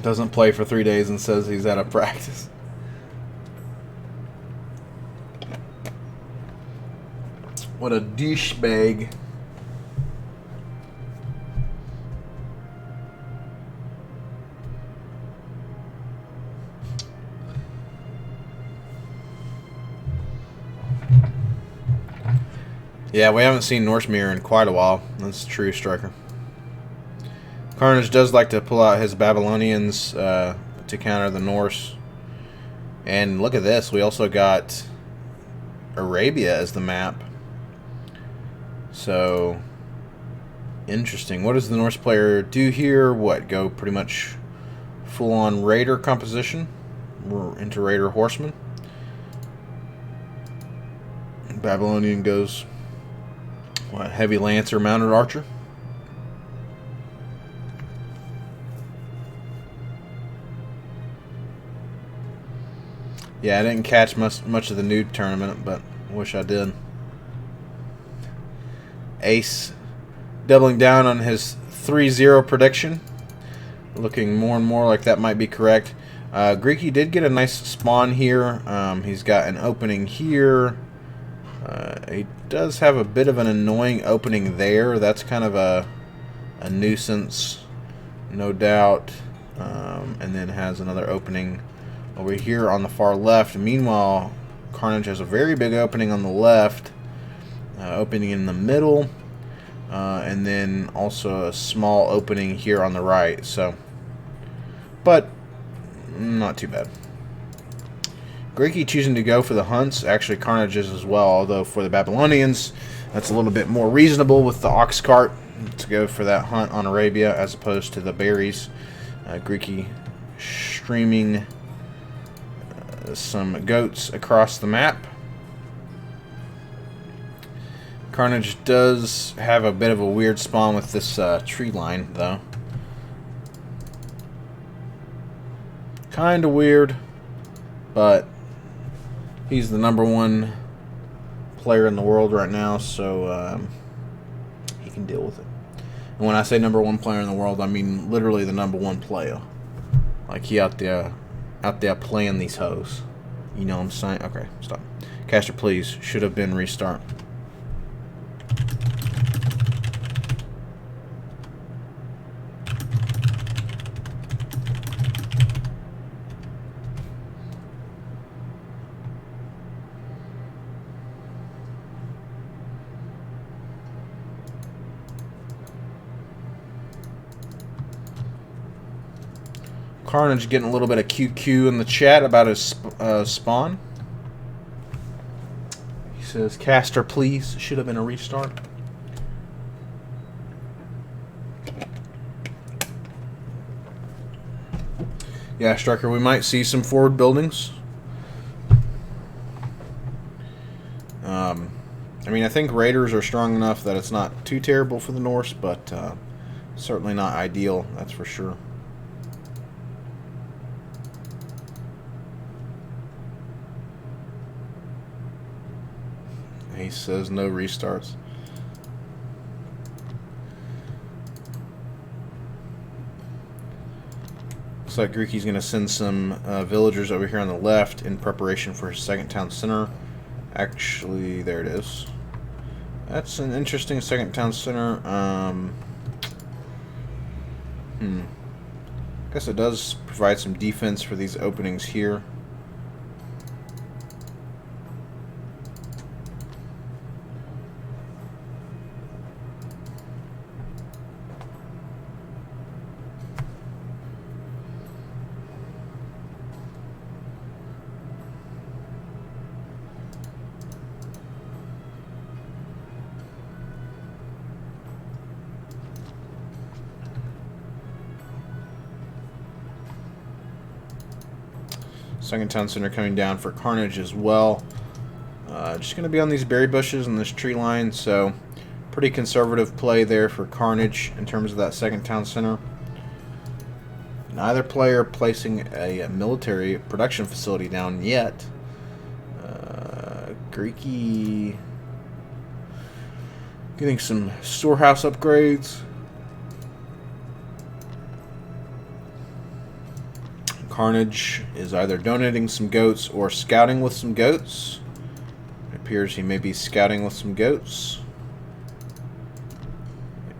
Doesn't play for 3 days and says he's out of practice. What a douchebag. Yeah, we haven't seen Norse Mirror in quite a while. That's true, Striker. Carnage does like to pull out his Babylonians to counter the Norse. And look at this. We also got Arabia as the map. So, interesting. What does the Norse player do here? What, go pretty much full-on Raider composition? We're into Raider Horseman. Babylonian goes... what, heavy lancer, mounted archer? Yeah, I didn't catch much of the nude tournament, but wish I did. Ace doubling down on his 3-0 prediction. Looking more and more like that might be correct. Greeky did get a nice spawn here. He's got an opening here. He does have a bit of an annoying opening there. That's kind of a nuisance, no doubt. And then has another opening over here on the far left. Meanwhile, Carnage has a very big opening on the left, opening in the middle, and then also a small opening here on the right. So, but not too bad. Greeky choosing to go for the hunts. Actually, Carnage is as well, although for the Babylonians, that's a little bit more reasonable with the ox cart to go for that hunt on Arabia as opposed to the berries. Greeky streaming some goats across the map. Carnage does have a bit of a weird spawn with this tree line, though. Kind of weird, but he's the #1 player in the world right now, so he can deal with it. And when I say #1 player in the world, I mean literally the #1 player. Like he out there playing these hoes. You know what I'm saying? Okay, stop. Caster, please. Should have been restart. Carnage getting a little bit of QQ in the chat about his spawn. He says, "Caster, please. Should have been a restart." Yeah, Striker, we might see some forward buildings. I mean, I think Raiders are strong enough that it's not too terrible for the Norse, but certainly not ideal, that's for sure. He says no restarts. Looks like Greeky's going to send some villagers over here on the left in preparation for his second town center. Actually, there it is. That's an interesting second town center. Guess it does provide some defense for these openings here. Second town center coming down for Carnage as well. Just going to be on these berry bushes and this tree line, so pretty conservative play there for Carnage in terms of that second town center. Neither player placing a military production facility down yet. Greeky getting some storehouse upgrades. Carnage is either donating some goats or scouting with some goats. It appears he may be scouting with some goats.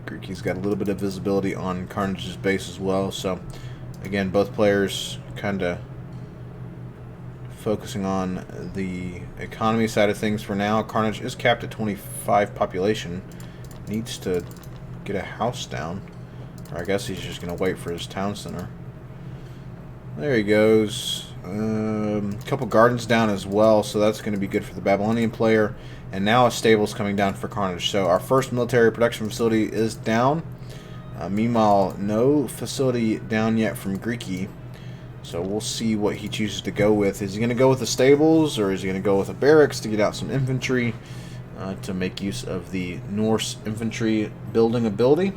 Greeky's got a little bit of visibility on Carnage's base as well. So, again, both players kind of focusing on the economy side of things for now. Carnage is capped at 25 population. Needs to get a house down. Or I guess he's just going to wait for his town center. There he goes. A couple gardens down as well, so that's going to be good for the Babylonian player. And now a stable's coming down for Carnage. So our first military production facility is down. Meanwhile, no facility down yet from Greeky. So we'll see what he chooses to go with. Is he going to go with the stables, or is he going to go with a barracks to get out some infantry to make use of the Norse infantry building ability?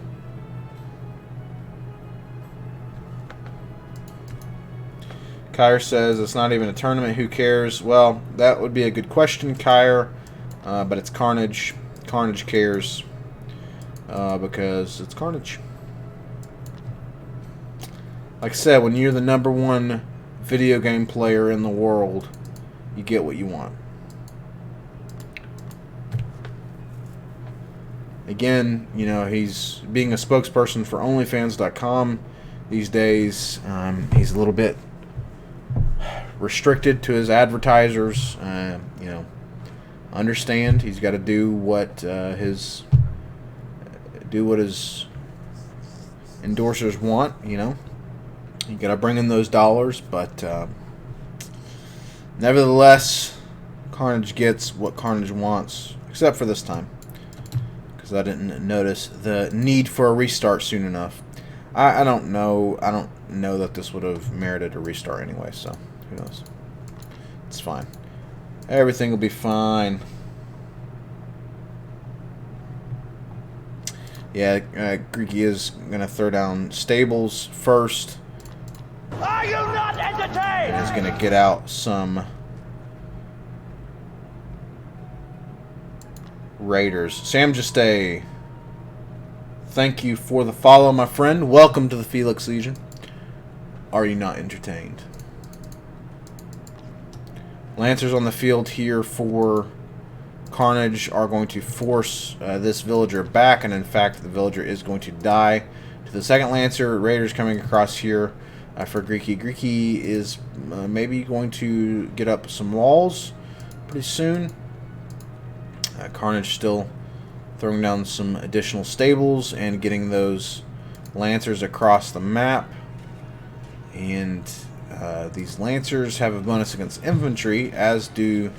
Kyre says it's not even a tournament. Who cares? Well, that would be a good question, Kyre. But it's Carnage. Carnage cares. Because it's Carnage. Like I said, when you're the #1 video game player in the world, you get what you want. Again, you know, he's being a spokesperson for OnlyFans.com these days. He's a little bit restricted to his advertisers. You know, understand he's got to do what his endorsers want. You know, you got to bring in those dollars, but nevertheless, Carnage gets what Carnage wants, except for this time, because I didn't notice the need for a restart soon enough. I don't know. I don't know that this would have merited a restart anyway, so who knows? It's fine. Everything will be fine. Yeah, Greeky is going to throw down stables first. Are you not entertained? And is going to get out some raiders. Sam Juste, thank you for the follow, my friend. Welcome to the Felix Legion. Are you not entertained? Lancers on the field here for Carnage are going to force this villager back, and in fact the villager is going to die to the second Lancer. Raiders coming across here for Greeky. Greeky is maybe going to get up some walls pretty soon. Carnage still throwing down some additional stables and getting those Lancers across the map. And these Lancers have a bonus against infantry, as do,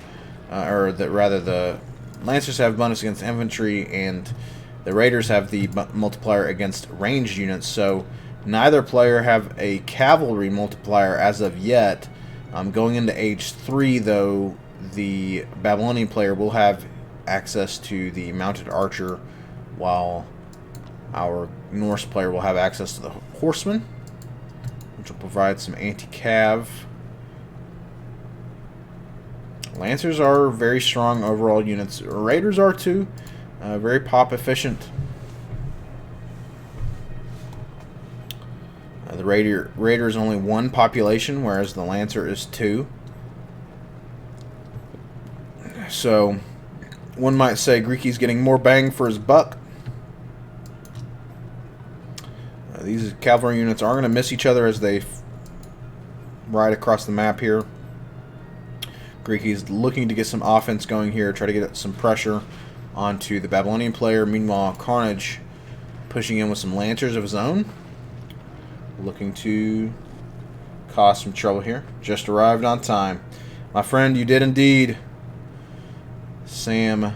the Lancers have bonus against infantry, and the Raiders have the multiplier against ranged units. So neither player have a cavalry multiplier as of yet. Going into Age 3, though, the Babylonian player will have access to the mounted archer, while our Norse player will have access to the horseman, which will provide some anti-cav. Lancers are very strong overall units. Raiders are too. Very pop efficient. The Raider is only 1 population, whereas the Lancer is 2. So one might say Greeky's getting more bang for his buck. These cavalry units are going to miss each other as they ride across the map here. Greeky's looking to get some offense going here, try to get some pressure onto the Babylonian player. Meanwhile, Carnage pushing in with some Lancers of his own, looking to cause some trouble here. Just arrived on time. My friend, you did indeed. Sam,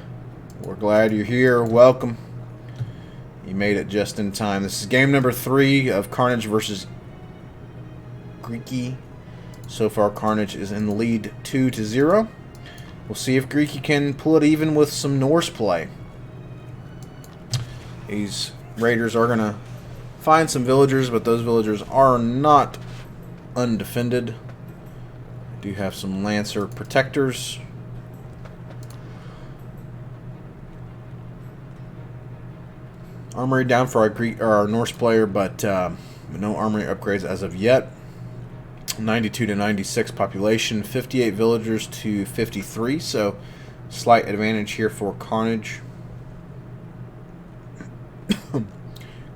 we're glad you're here. Welcome. You made it just in time. This is game number 3 of Carnage versus Greeky. So far, Carnage is in the lead 2-0. We'll see if Greeky can pull it even with some Norse play. These Raiders are going to find some villagers, but those villagers are not undefended. I do have some Lancer protectors. Armory down for our Norse player, but no armory upgrades as of yet. 92 to 96 population, 58 villagers to 53, so slight advantage here for Carnage.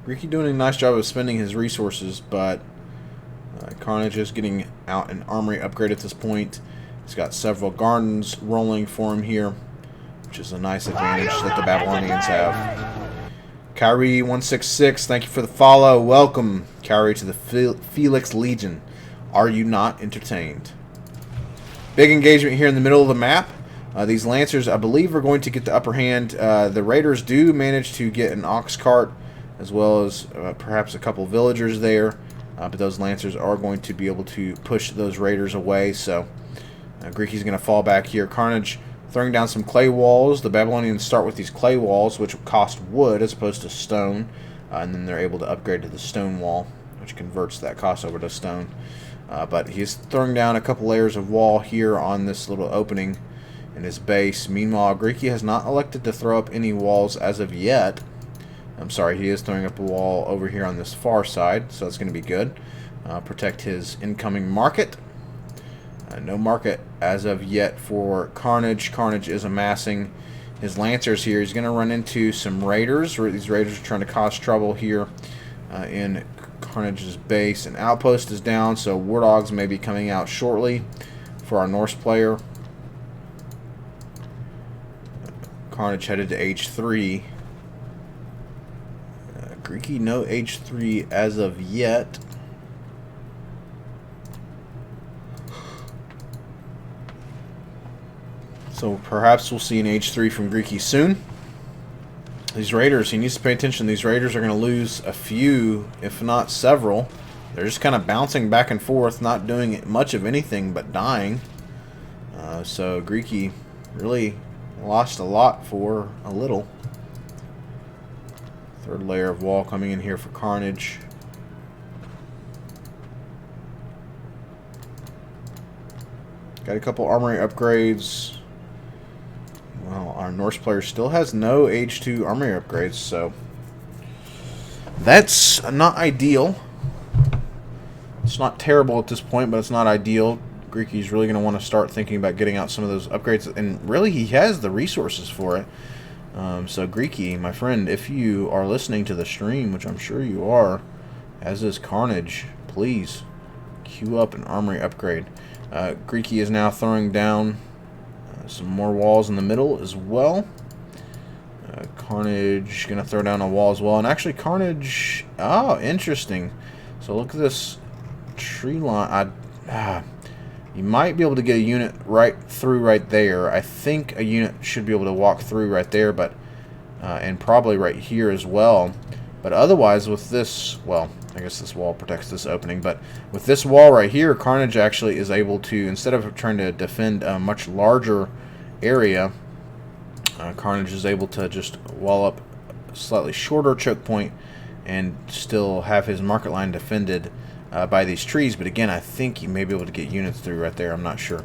Greeky doing a nice job of spending his resources, but Carnage is getting out an armory upgrade at this point. He's got several gardens rolling for him here, which is a nice advantage that the Babylonians have. Kyrie166, thank you for the follow. Welcome, Kyrie, to the Felix Legion. Are you not entertained? Big engagement here in the middle of the map. These Lancers, I believe, are going to get the upper hand. The Raiders do manage to get an ox cart, as well as perhaps a couple villagers there. But those Lancers are going to be able to push those Raiders away. So Greeky's going to fall back here. Carnage throwing down some clay walls. The Babylonians start with these clay walls, which cost wood as opposed to stone. And then they're able to upgrade to the stone wall, which converts that cost over to stone. But he's throwing down a couple layers of wall here on this little opening in his base. Meanwhile, Greeky has not elected to throw up any walls as of yet. I'm sorry, he is throwing up a wall over here on this far side, so that's going to be good. Protect his incoming market. No market as of yet for Carnage. Carnage is amassing his Lancers here. He's going to run into some Raiders. These Raiders are trying to cause trouble here in Carnage's base. An outpost is down, so War Dogs may be coming out shortly for our Norse player. Carnage headed to H3. Greeky, no H3 as of yet. So perhaps we'll see an H3 from Greeky soon. These Raiders, he needs to pay attention. These Raiders are going to lose a few, if not several. They're just kind of bouncing back and forth, not doing much of anything but dying. So Greeky really lost a lot for a little. Third layer of wall coming in here for Carnage. Got a couple armory upgrades. Well, our Norse player still has no H2 armory upgrades, so that's not ideal. It's not terrible at this point, but it's not ideal. Greeky's really going to want to start thinking about getting out some of those upgrades, and really he has the resources for it. So Greeky, my friend, if you are listening to the stream, which I'm sure you are, as is Carnage, please queue up an armory upgrade. Greeky is now throwing down some more walls in the middle as well. Carnage going to throw down a wall as well. And actually Carnage, oh, interesting. So look at this tree line. You might be able to get a unit right through right there. I think a unit should be able to walk through right there, but and probably right here as well. But otherwise with this, well, I guess this wall protects this opening, but with this wall right here, Carnage actually is able to, instead of trying to defend a much larger area, Carnage is able to just wall up a slightly shorter choke point and still have his market line defended by these trees. But again, I think you may be able to get units through right there. I'm not sure.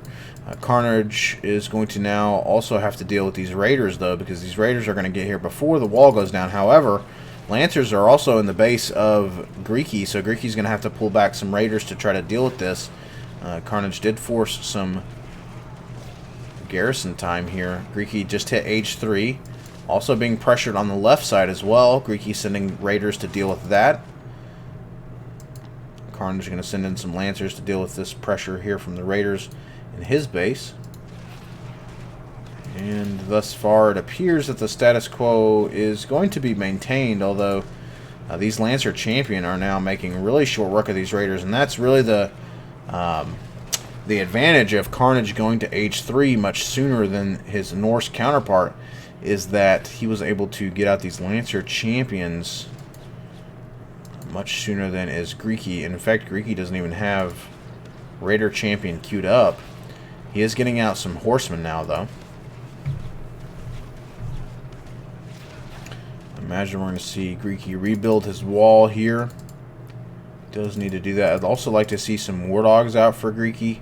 Carnage is going to now also have to deal with these Raiders, though, because these Raiders are going to get here before the wall goes down. However, Lancers are also in the base of Greeky, so Greeky's going to have to pull back some Raiders to try to deal with this. Carnage did force some garrison time here. Greeky just hit H3. Also being pressured on the left side as well. Greeky sending Raiders to deal with that. Carnage is going to send in some Lancers to deal with this pressure here from the Raiders in his base. And thus far, it appears that the status quo is going to be maintained, although these Lancer Champion are now making really short work of these Raiders, and that's really the advantage of Carnage going to H3 much sooner than his Norse counterpart, is that he was able to get out these Lancer Champions much sooner than is Greeky. In fact, Greeky doesn't even have Raider Champion queued up. He is getting out some Horsemen now, though. Imagine we're going to see Greeky rebuild his wall here. Does need to do that. I'd also like to see some War Dogs out for Greeky.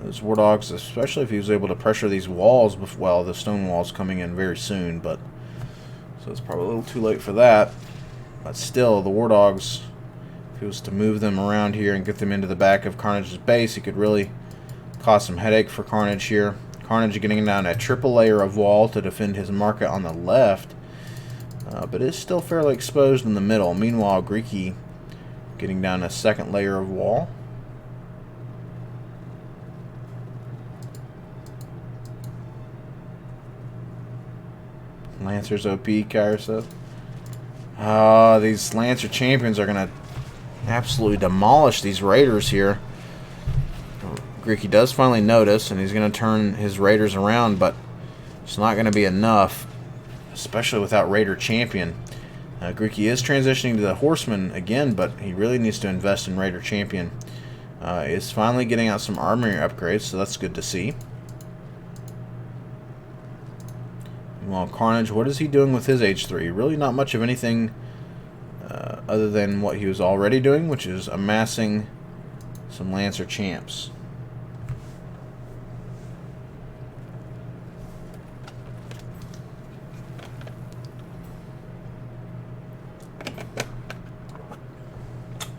Those War Dogs, especially if he was able to pressure these walls, well, the stone walls coming in very soon, but so it's probably a little too late for that. But still, the War Dogs, if he was to move them around here and get them into the back of Carnage's base, it could really cause some headache for Carnage here. Carnage getting down a triple layer of wall to defend his market on the left, but is still fairly exposed in the middle. Meanwhile, Greeky getting down a second layer of wall. Lancers OP, Kyrsa. These Lancer Champions are going to absolutely demolish these Raiders here. Greeky does finally notice, and he's going to turn his Raiders around, but it's not going to be enough, especially without Raider Champion. Greeky is transitioning to the Horseman again, but he really needs to invest in Raider Champion. Is finally getting out some armory upgrades, so that's good to see. Well, Carnage, what is he doing with his H3? Really not much of anything other than what he was already doing, which is amassing some Lancer champs.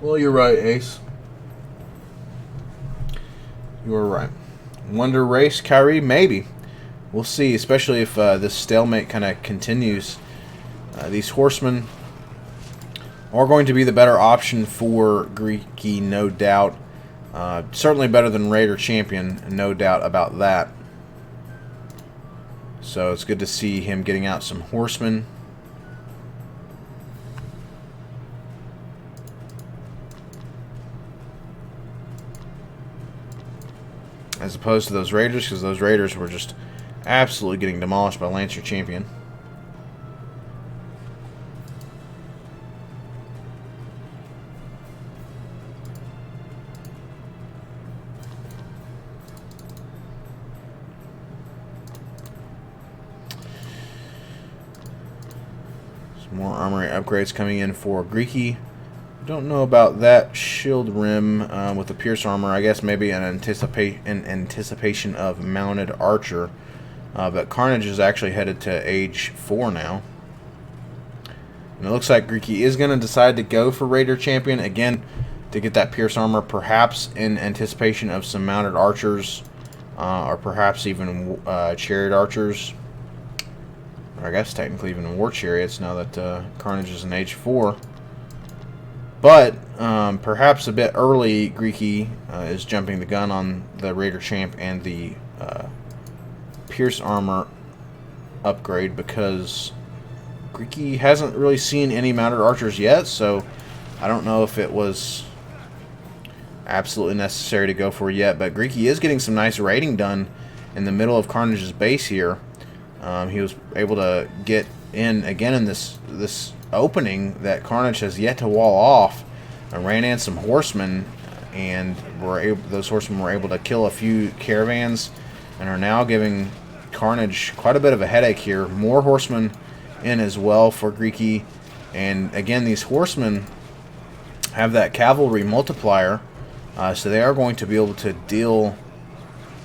Well, you're right, Ace. You were right. Wonder Race, Kyrie? Maybe. We'll see, especially if this stalemate kind of continues. These horsemen are going to be the better option for Greeky, no doubt. Certainly better than Raider Champion, no doubt about that. So it's good to see him getting out some horsemen. As opposed to those Raiders, because those Raiders were just absolutely getting demolished by Lancer Champion. Some more armory upgrades coming in for Greeky. Don't know about that shield rim with the pierce armor. I guess maybe in anticipation of mounted archer. But Carnage is actually headed to age 4 now. And it looks like Greeky is going to decide to go for Raider Champion again to get that pierce armor, perhaps in anticipation of some mounted archers, or perhaps even chariot archers. Or I guess technically even war chariots now that Carnage is in age 4. But perhaps a bit early, Greeky is jumping the gun on the Raider Champ and the Pierce Armor upgrade, because Greeky hasn't really seen any mounted archers yet, so I don't know if it was absolutely necessary to go for yet. But Greeky is getting some nice raiding done in the middle of Carnage's base here. He was able to get in again in this opening that Carnage has yet to wall off, and ran in some horsemen, and those horsemen were able to kill a few caravans, and are now giving Carnage quite a bit of a headache here. More horsemen in as well for Greeky, and again these horsemen have that cavalry multiplier, so they are going to be able to deal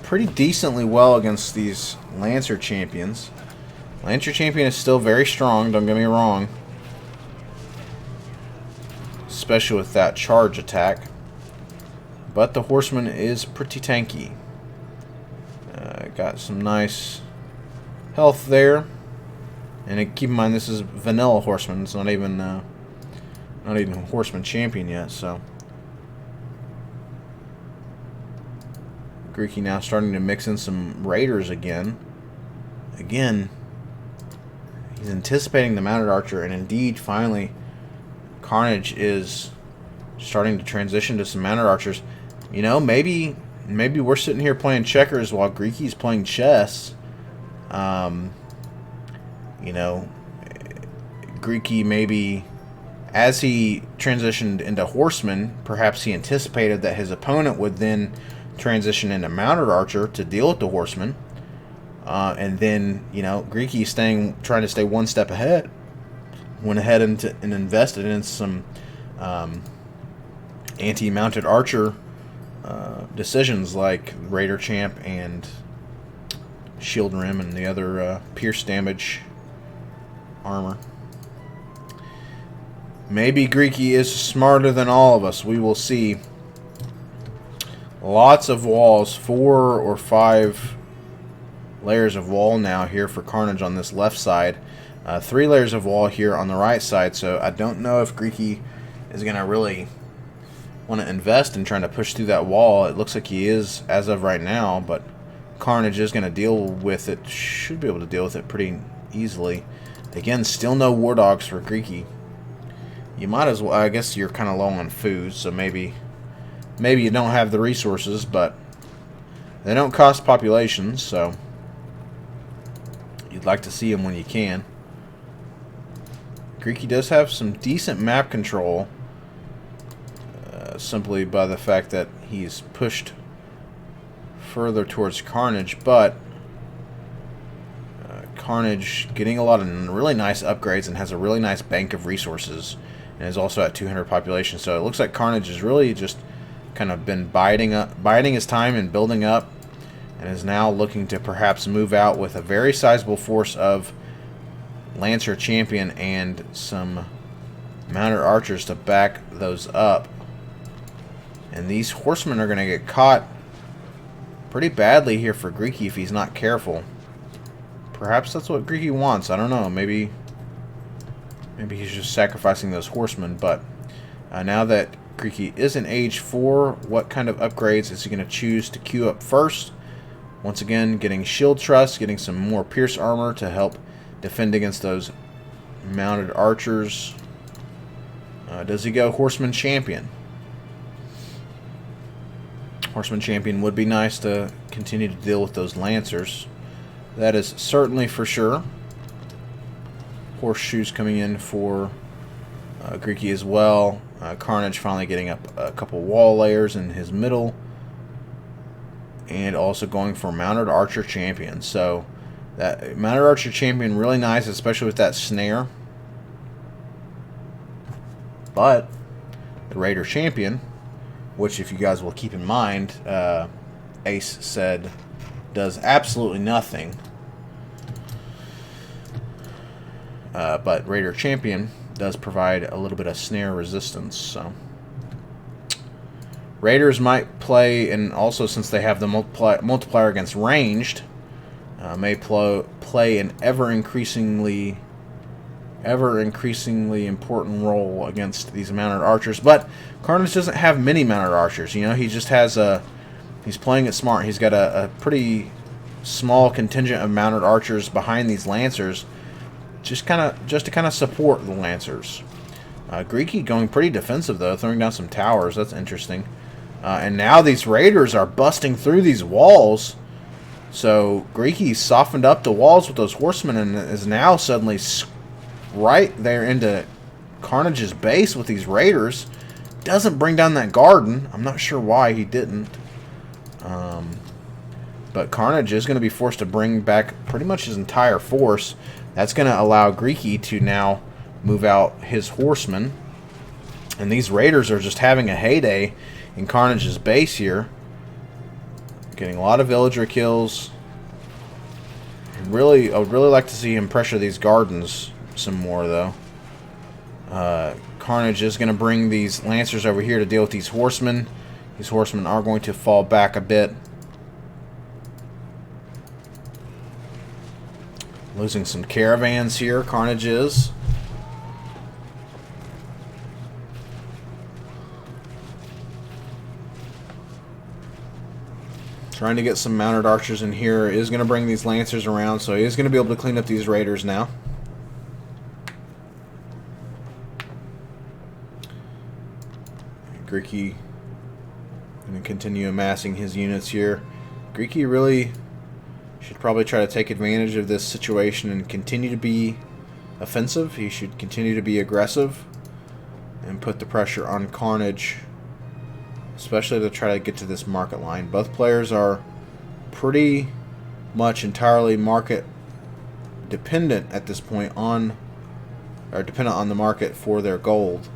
pretty decently well against these Lancer champions. Lancer champion is still very strong, don't get me wrong, especially with that charge attack, but the horseman is pretty tanky. Got some nice health there, and keep in mind this is vanilla horseman. It's not even horseman champion yet. So Greeky now starting to mix in some raiders again. Again, he's anticipating the mounted archer, and indeed, finally, Carnage is starting to transition to some mounted archers. You know, maybe we're sitting here playing checkers while Greeky's playing chess. You know, Greeky maybe, as he transitioned into horseman, perhaps he anticipated that his opponent would then transition into mounted archer to deal with the horseman. And then, you know, Greeky trying to stay one step ahead, went ahead and invested in some anti-mounted archer decisions like Raider Champ and Shield Rim and the other pierce damage armor. Maybe Greeky is smarter than all of us. We will see. Lots of walls, 4 or 5 layers of wall now here for Carnage on this left side. 3 layers of wall here on the right side, so I don't know if Greeky is going to really want to invest in trying to push through that wall. It looks like he is as of right now, but Carnage is going to deal with it, should be able to deal with it pretty easily. Again, still no war dogs for Greeky. You might as well, I guess you're kind of low on food, so maybe you don't have the resources, but they don't cost populations, so you'd like to see them when you can. Greeky does have some decent map control, simply by the fact that he's pushed further towards Carnage, but Carnage getting a lot of really nice upgrades and has a really nice bank of resources, and is also at 200 population, so it looks like Carnage is really just kind of been biding his time and building up, and is now looking to perhaps move out with a very sizable force of Lancer Champion and some mounted archers to back those up. And these horsemen are going to get caught pretty badly here for Greeky if he's not careful. Perhaps that's what Greeky wants. I don't know. Maybe he's just sacrificing those horsemen. But now that Greeky is in age 4, what kind of upgrades is he going to choose to queue up first? Once again, getting shield trust, getting some more pierce armor to help defend against those mounted archers. Does he go Horseman Champion? Horseman Champion would be nice to continue to deal with those Lancers. That is certainly for sure. Horseshoes coming in for Greeky as well. Carnage finally getting up a couple wall layers in his middle. And also going for Mounted Archer Champion. So that Mounted Archer Champion really nice, especially with that snare. But the Raider Champion, which if you guys will keep in mind, Ace said does absolutely nothing. But Raider Champion does provide a little bit of snare resistance. So Raiders might play, and also since they have the multiplier against ranged, may play an ever increasingly important role against these mounted archers. But Carnage doesn't have many mounted archers. You know, he just has he's playing it smart. He's got a pretty small contingent of mounted archers behind these Lancers, just to kind of support the Lancers. Greeky going pretty defensive though, throwing down some towers. That's interesting. And now these Raiders are busting through these walls. So Greeky softened up the walls with those horsemen and is now suddenly right there into Carnage's base with these Raiders. Doesn't bring down that garden. I'm not sure why he didn't. But Carnage is going to be forced to bring back pretty much his entire force. That's going to allow Greeky to now move out his horsemen. And these Raiders are just having a heyday in Carnage's base here. Getting a lot of villager kills. And really, I would really like to see him pressure these gardens some more, though. Carnage is going to bring these Lancers over here to deal with these horsemen. These horsemen are going to fall back a bit. Losing some caravans here, Carnage is. Trying to get some mounted archers in here. Is going to bring these Lancers around, so he is going to be able to clean up these Raiders now. Greeky going to continue amassing his units here. Greeky really should probably try to take advantage of this situation and continue to be offensive. He should continue to be aggressive and put the pressure on Carnage, especially to try to get to this market line. Both players are pretty much entirely market dependent at this point on the market for their gold.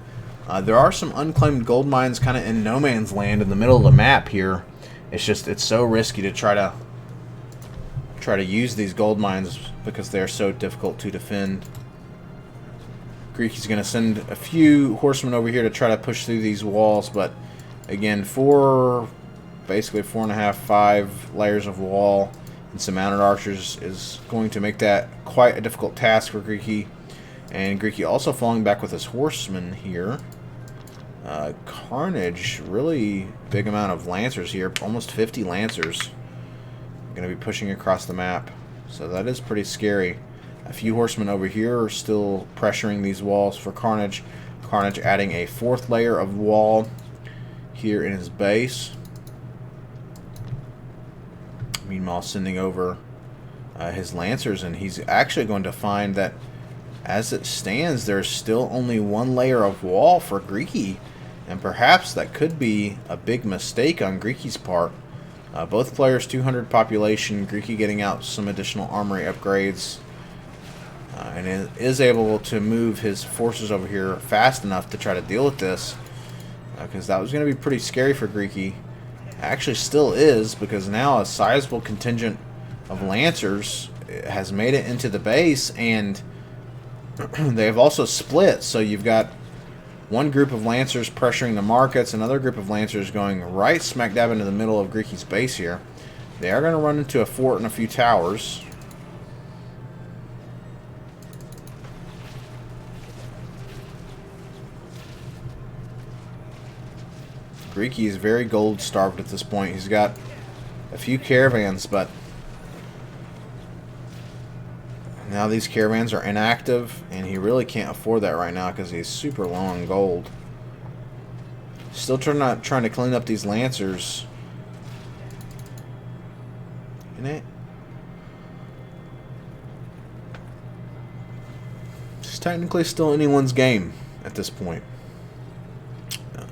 There are some unclaimed gold mines kind of in no man's land in the middle of the map here. It's so risky to try to use these gold mines because they're so difficult to defend. Greeky's going to send a few horsemen over here to try to push through these walls, but again, basically 4.5, 5 layers of wall and some mounted archers is going to make that quite a difficult task for Greeky. And Greeky also falling back with his horsemen here. Carnage, really big amount of Lancers here, almost 50 Lancers. Going to be pushing across the map, so that is pretty scary. A few horsemen over here are still pressuring these walls for Carnage. Carnage adding a 4th layer of wall here in his base. Meanwhile, sending over his Lancers, and he's actually going to find that as it stands, there's still only 1 layer of wall for Greeky, and perhaps that could be a big mistake on Greeky's part. Both players 200 population, Greeky getting out some additional armory upgrades, and is able to move his forces over here fast enough to try to deal with this. because that was going to be pretty scary for Greeky. Actually still is, because now a sizable contingent of Lancers has made it into the base, and they've also split. So you've got one group of Lancers pressuring the markets, another group of Lancers going right smack dab into the middle of Greeky's base here. They are going to run into a fort and a few towers. Greeky is very gold starved at this point. He's got a few caravans, but now these caravans are inactive, and he really can't afford that right now because he's super low on gold. Still trying to clean up these Lancers. It's technically still anyone's game at this point.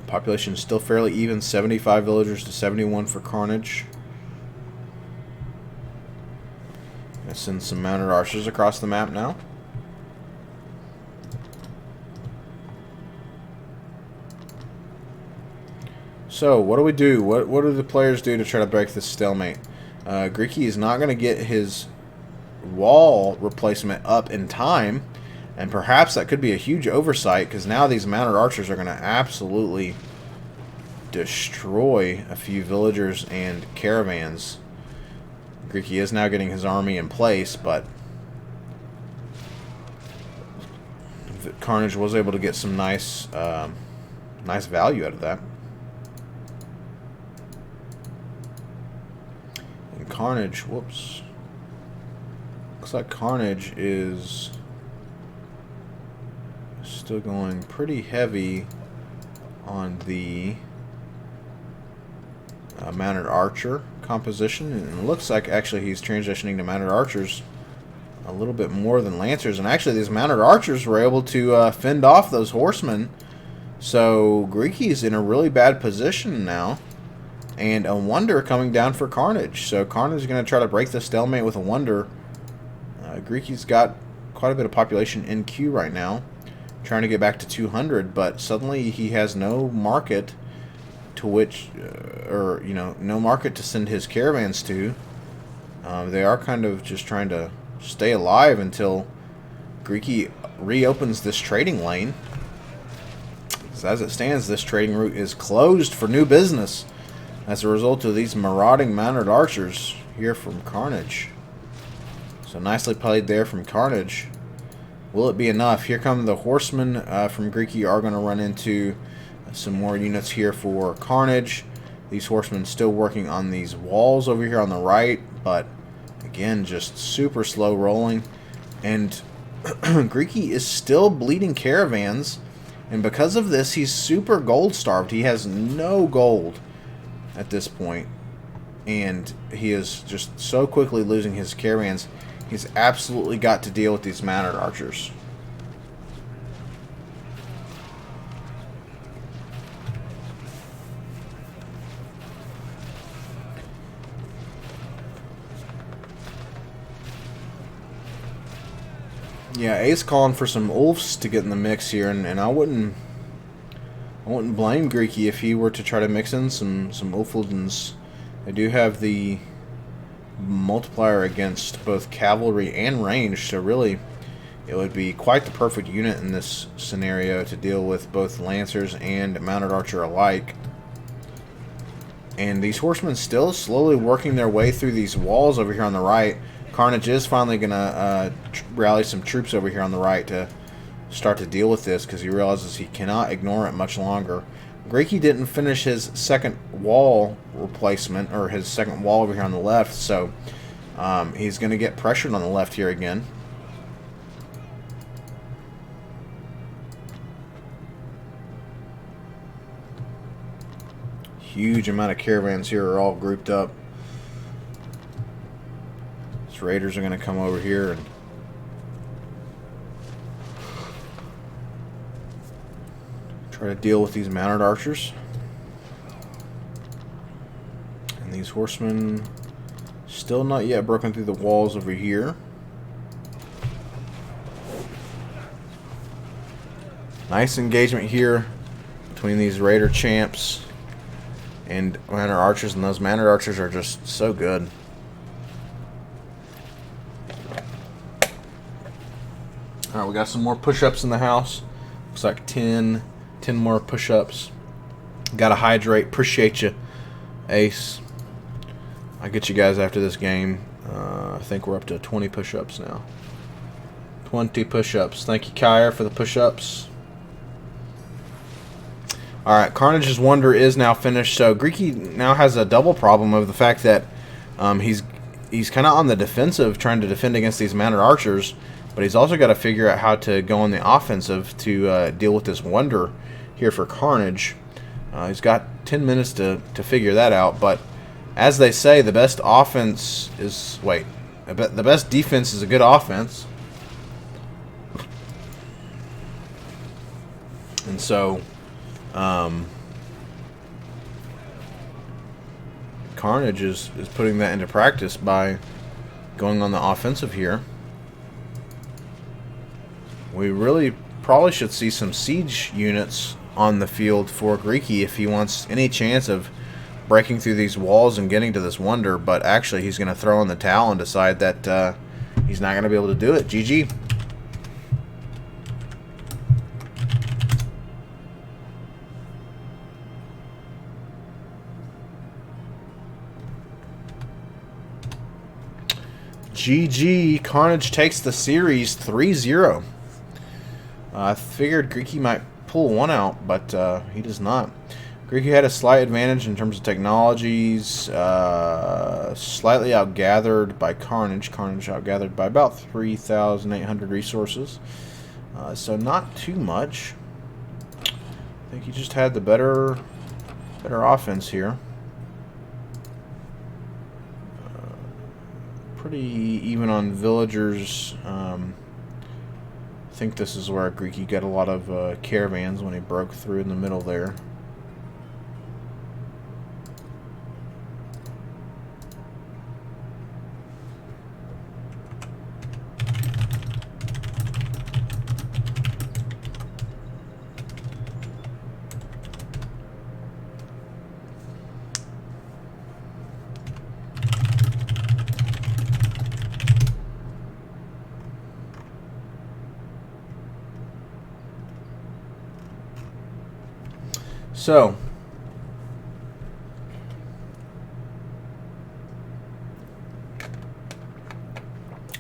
Population is still fairly even, 75 villagers to 71 for Carnage. Gonna send some mounted archers across the map now. So, what do we do? What do the players do to try to break this stalemate? Greeky is not going to get his wall replacement up in time. And perhaps that could be a huge oversight, because now these mounted archers are going to absolutely destroy a few villagers and caravans. Greeky is now getting his army in place, but Carnage was able to get some nice value out of that. And Carnage, whoops. Looks like Carnage is still going pretty heavy on the mounted archer composition, and it looks like actually he's transitioning to mounted archers a little bit more than Lancers, and actually these mounted archers were able to fend off those horsemen. So Greeky's in a really bad position now, and a wonder coming down for Carnage. So Carnage is going to try to break the stalemate with a wonder. Greeky's got quite a bit of population in queue right now, trying to get back to 200, but suddenly he has no market to which, no market to send his caravans to. They are kind of just trying to stay alive until Greeky reopens this trading lane. So as it stands, this trading route is closed for new business as a result of these marauding mounted archers here from Carnage. So nicely played there from Carnage. Will it be enough? Here come the horsemen from Greeky are going to run into some more units here for Carnage. These horsemen still working on these walls over here on the right, but again, just super slow rolling. And Greeky is still bleeding caravans, and because of this, he's super gold starved. He has no gold at this point, and he is just so quickly losing his caravans. He's absolutely got to deal with these mounted archers. Yeah, Ace calling for some Ulfs to get in the mix here, and I wouldn't blame Greeky if he were to try to mix in some Ulfildens. They do have the multiplier against both cavalry and range, so really it would be quite the perfect unit in this scenario to deal with both Lancers and mounted archer alike. And these horsemen still slowly working their way through these walls over here on the right. Carnage is finally going to rally some troops over here on the right to start to deal with this, because he realizes he cannot ignore it much longer. Greeky didn't finish his second wall replacement, or his second wall over here on the left, so he's going to get pressured on the left here again. Huge amount of caravans here are all grouped up. These raiders are going to come over here and try to deal with these mounted archers. And these horsemen still not yet broken through the walls over here. Nice engagement here between these Raider champs and Manor Archers, and those Manor Archers are just so good. Alright, we got some more push-ups in the house. Looks like 10 more push-ups. Gotta hydrate. Appreciate you, Ace. I'll get you guys after this game. I think we're up to 20 push-ups now. 20 push-ups. Thank you, Kyra, for the push-ups. Alright, Carnage's Wonder is now finished. So Greeky now has a double problem of the fact that he's kind of on the defensive, trying to defend against these Manor Archers, but he's also got to figure out how to go on the offensive to deal with this Wonder here for Carnage. He's got 10 minutes to figure that out, but as they say, the best offense is... Wait. The best defense is a good offense. And so... Carnage is putting that into practice by going on the offensive here. We really probably should see some siege units on the field for Greeky if he wants any chance of breaking through these walls and getting to this Wonder, but actually he's going to throw in the towel and decide that he's not going to be able to do it. GG. GG. Carnage takes the series 3-0. I figured Greeky might pull one out, but he does not. Greeky had a slight advantage in terms of technologies. Slightly outgathered by Carnage. Carnage outgathered by about 3,800 resources. So not too much. I think he just had the better offense here. Pretty even on villagers. I think this is where Greeky got a lot of caravans when he broke through in the middle there. So,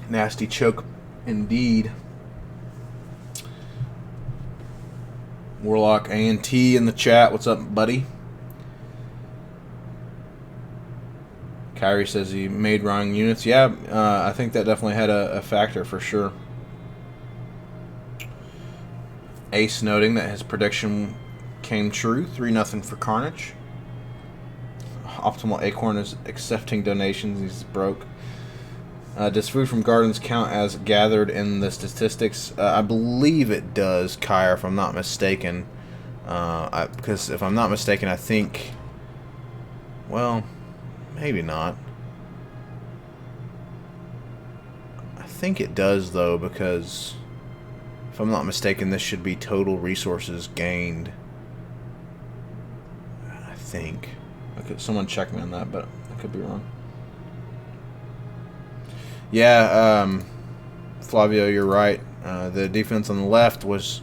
nasty choke indeed. Warlock ANT in the chat. What's up, buddy? Kyrie says he made wrong units. Yeah, I think that definitely had a factor for sure. Ace noting that his prediction came true. 3-0 for Carnage. Optimal Acorn is accepting donations. He's broke. Does food from gardens count as gathered in the statistics? I believe it does, Kyra, if I'm not mistaken. Because if I'm not mistaken, I think... Well, maybe not. I think it does, though, because... If I'm not mistaken, this should be total resources gained. I think. Okay, someone check me on that, but I could be wrong. Yeah, Flavio, you're right. The defense on the left was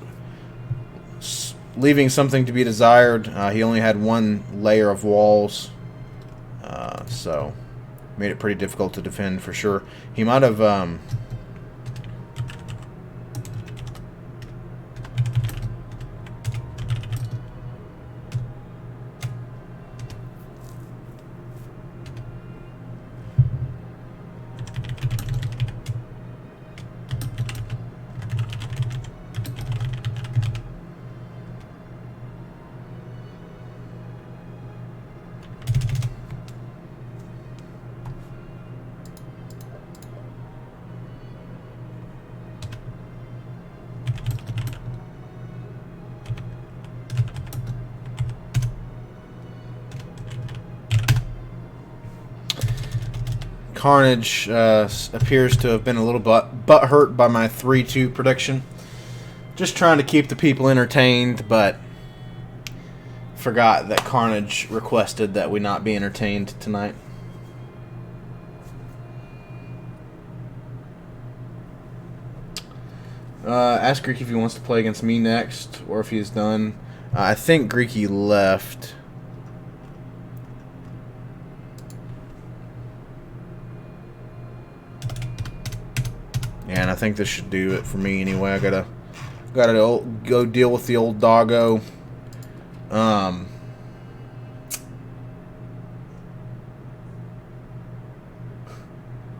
leaving something to be desired. He only had one layer of walls, so made it pretty difficult to defend for sure. He might have... Carnage appears to have been a little butt hurt by my 3-2 prediction. Just trying to keep the people entertained, but forgot that Carnage requested that we not be entertained tonight. Ask Greeky if he wants to play against me next, or if he's done. I think Greeky left. Yeah, and I think this should do it for me anyway. I gotta go deal with the old doggo.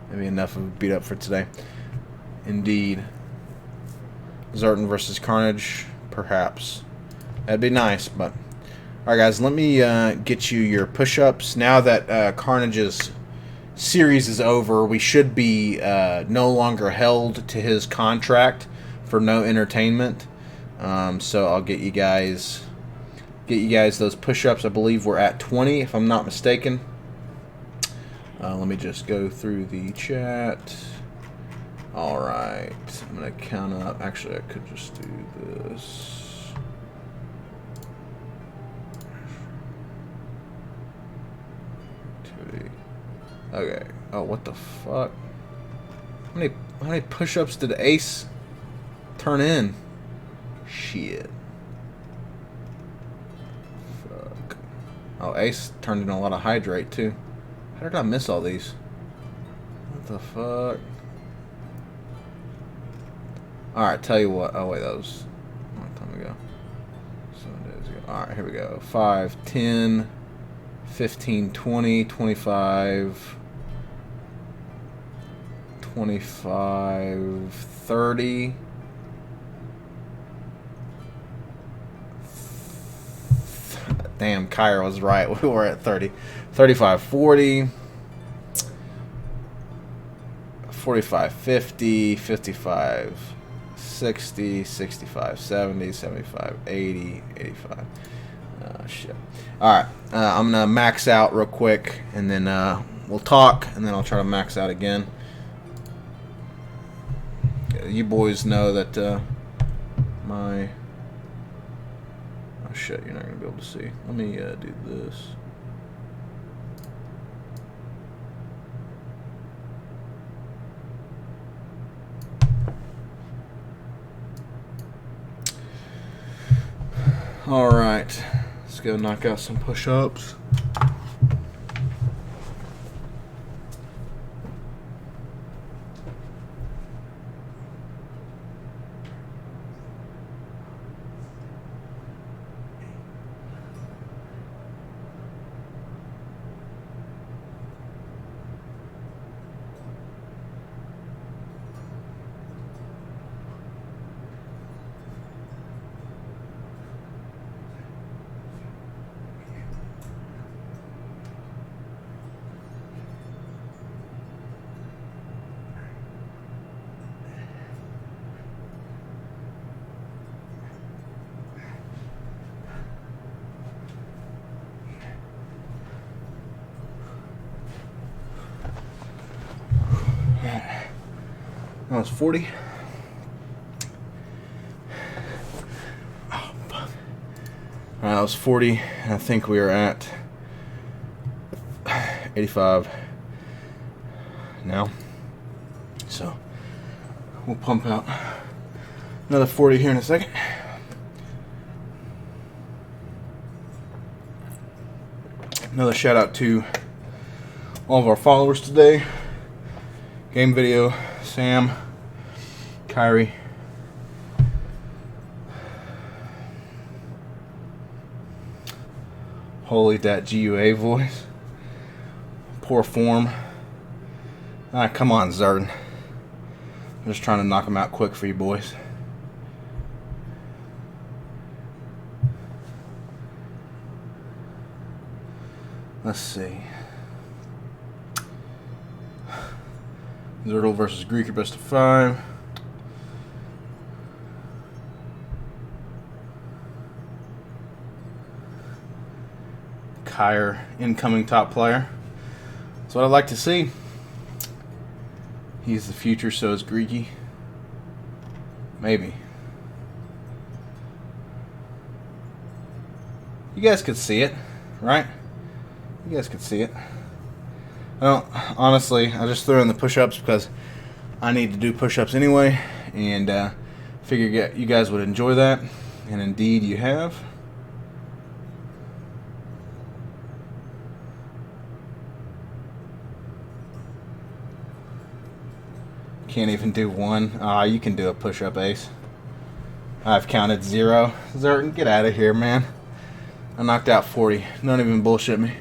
Maybe enough of a beat up for today. Indeed. Zerton versus Carnage, perhaps. That'd be nice, but... Alright, guys, let me get you your push-ups. Now that Carnage's series is over, we should be no longer held to his contract for no entertainment. So I'll get you guys those push-ups. I believe we're at 20, if I'm not mistaken. Let me just go through the chat. Alright, I'm going to count up. Actually, I could just do this. Okay. Oh, what the fuck? How many push-ups did Ace turn in? Shit. Fuck. Oh, Ace turned in a lot of hydrate, too. How did I miss all these? What the fuck? Alright, tell you what. Oh, wait, that was a long time ago. 7 days ago. Alright, here we go. 5, 10, 15, 20, 25, 25, 30. Damn, Kyra was right. We were at 30. 35, 40. 45, 50, 55, 60, 65, 70, 75, 80, 85. Shit. Alright, I'm going to max out real quick, and then we'll talk, and then I'll try to max out again. You boys know that my... Oh shit, you're not going to be able to see. Let me do this. Alright, let's go knock out some push-ups. That was 40. Oh, fuck. Alright, that was 40. And I think we are at 85 now. So, we'll pump out another 40 here in a second. Another shout out to all of our followers today. Game Video, Sam, Kyrie, holy, that GUA voice, poor form. Ah, come on, Zerton. I'm just trying to knock him out quick for you boys. Let's see. Zertle versus Greeky, best of 5. Kyre, incoming top player. That's what I'd like to see. He's the future, so is Greeky. Maybe. You guys could see it, right? You guys could see it. Honestly, I just threw in the push-ups because I need to do push-ups anyway, and figure you guys would enjoy that, and indeed you have. Can't even do one. You can do a push-up, Ace. I've counted 0. Zerton, get out of here, man. I knocked out 40. Don't even bullshit me.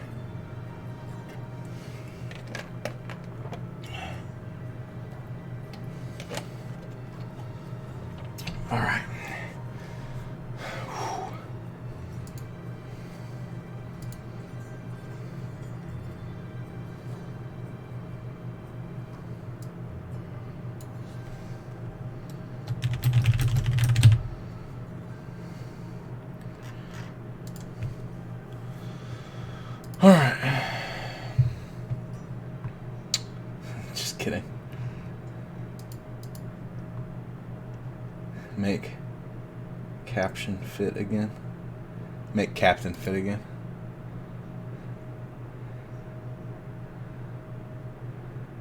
All right. All right. Just kidding. Make caption fit again. Make captain fit again.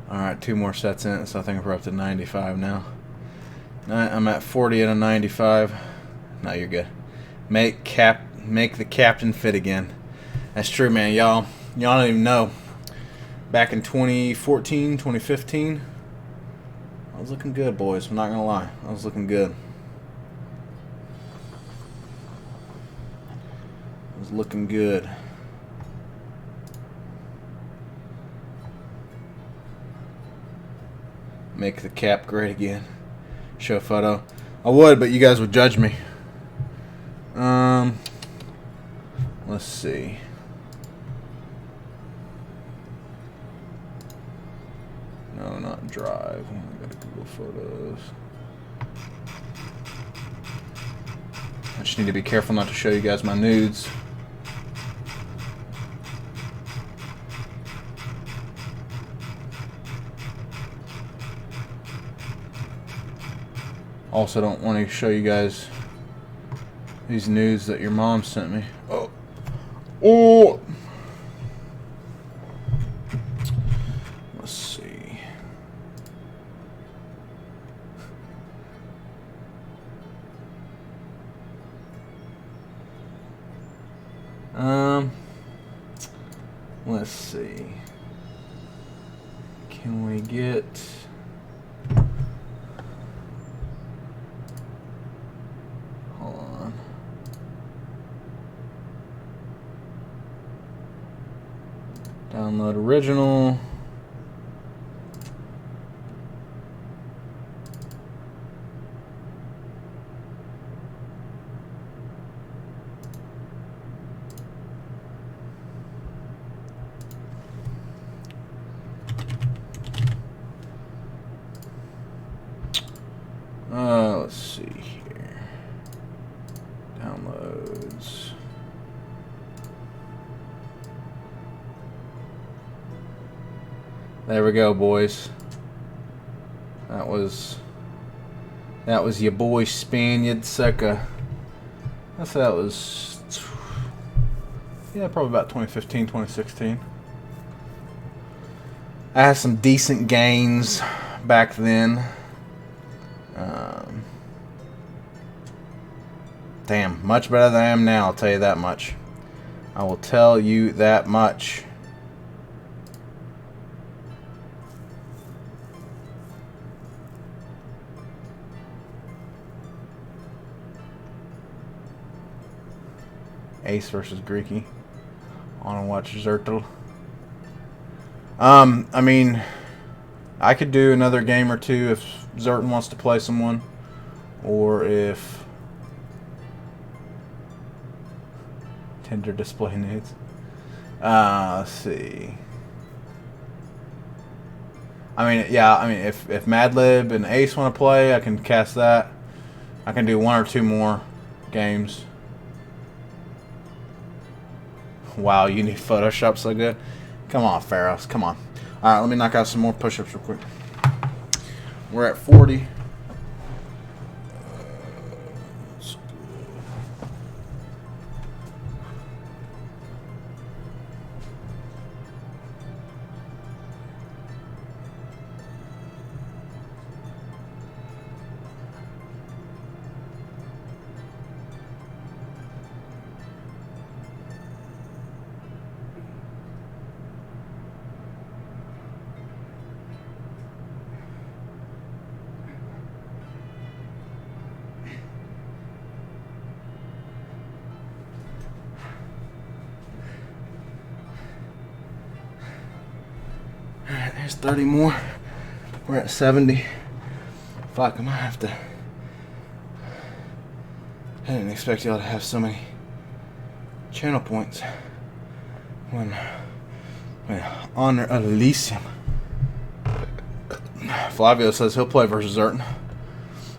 Alright, 2 more sets in it, so I think we're up to 95 now. I'm at 40 and a 95. No, you're good. Make the captain fit again. That's true, man. Y'all don't even know. Back in 2014, 2015, I was looking good, boys. I'm not gonna lie. I was looking good. Looking good. Make the cap great again. Show a photo. I would, but you guys would judge me. Let's see. No, not Drive. I got Google Photos. I just need to be careful not to show you guys my nudes. Also, don't want to show you guys these nudes that your mom sent me. Oh! Let's see. Let's see. Can we get... Download original. Let's see here. Downloads. There we go, boys. That was your boy Spaniard circa. I say that was, yeah, probably about 2015, 2016. I had some decent gains back then. Damn, much better than I am now, I'll tell you that much. I will tell you that much. Ace versus Greeky. I want to watch Zertel. I mean, I could do another game or two if Zerton wants to play someone, or if Tinder display nudes. Let's see. I mean, yeah. I mean, if Madlib and Ace want to play, I can cast that. I can do 1 or 2 more games. Wow, you need Photoshop so good. Come on, Pharaohs. Come on. All right, let me knock out some more push-ups real quick. We're at 40. There's 30 more. We're at 70. Fuck, I might have to. I didn't expect y'all to have so many channel points when honor Elysium. Flavio says he'll play versus Zerton.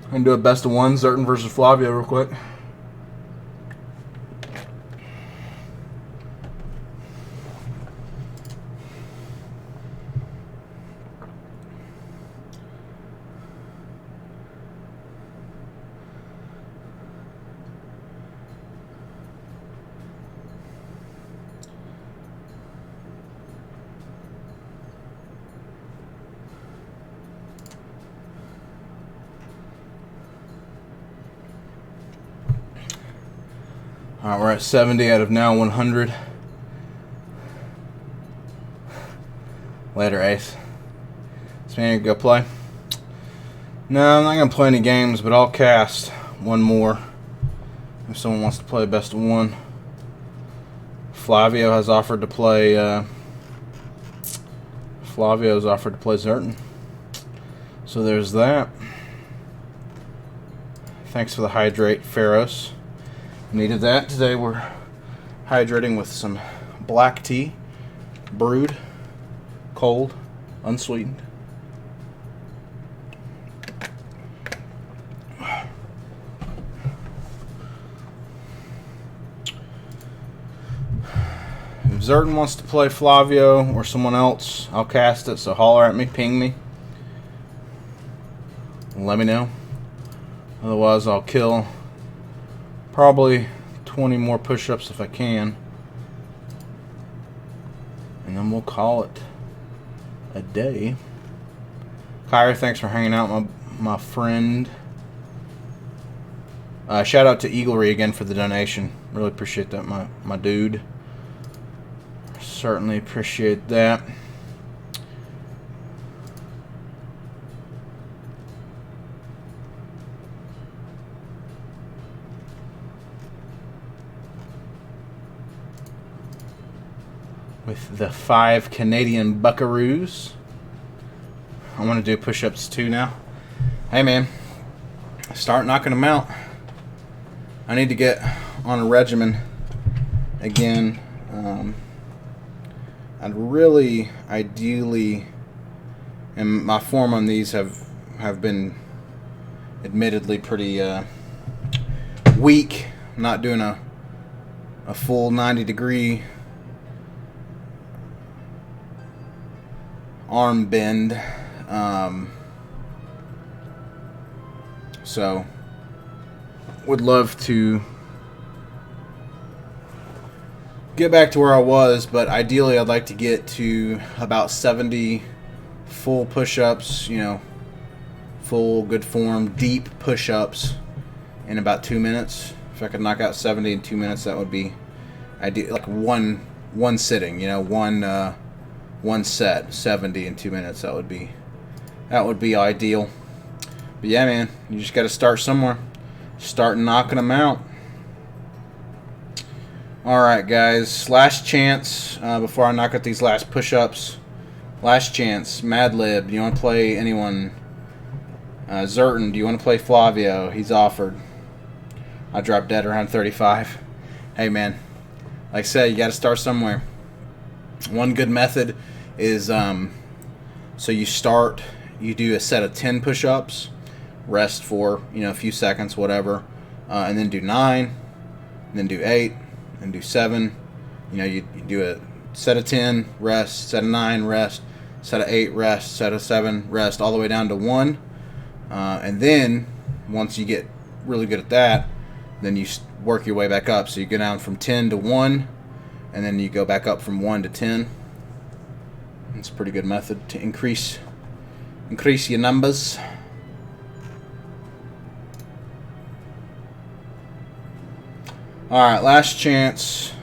I'm gonna do a best of one, Zerton versus Flavio real quick. Alright, we're at 70 out of now 100. Later, Ace. Spaniard, go play. No, I'm not going to play any games, but I'll cast one more if someone wants to play best of one. Flavio has offered to play Zerton. So there's that. Thanks for the hydrate, Pharos. Needed that. Today we're hydrating with some black tea, brewed, cold, unsweetened. If Zerton wants to play Flavio or someone else, I'll cast it, so holler at me, ping me. Let me know. Otherwise, I'll kill probably 20 more push-ups if I can. And then we'll call it a day. Kyrie, thanks for hanging out, my friend. Shout out to RIVALRY again for the donation. Really appreciate that, my dude. Certainly appreciate that. With the 5 Canadian buckaroos. I want to do push-ups too now. Hey man, start knocking them out. I need to get on a regimen again. I'd really, ideally, and my form on these have been admittedly pretty weak. I'm not doing a full 90-degree arm bend, so would love to get back to where I was, but ideally I'd like to get to about 70 full push-ups, you know, full good form deep push-ups in about 2 minutes. If I could knock out 70 in 2 minutes, that would be ideal. Like one sitting, you know, one set, 70 in 2 minutes. That would be ideal. But yeah, man, you just got to start somewhere. Start knocking them out. All right, guys. Last chance before I knock out these last push-ups. Last chance. Madlib, do you want to play anyone? Zerton, do you want to play Flavio? He's offered. I dropped dead around 35. Hey, man. Like I said, you got to start somewhere. One good method is so you do a set of 10 push-ups, rest for, you know, a few seconds, whatever, and then do 9, and then do 8, and do 7. You know, you do a set of 10, rest, set of 9, rest, set of 8, rest, set of 7, rest, all the way down to 1. And then once you get really good at that, then you work your way back up. So you go down from 10 to 1, and then you go back up from 1 to 10. It's a pretty good method to increase your numbers. Alright, last chance.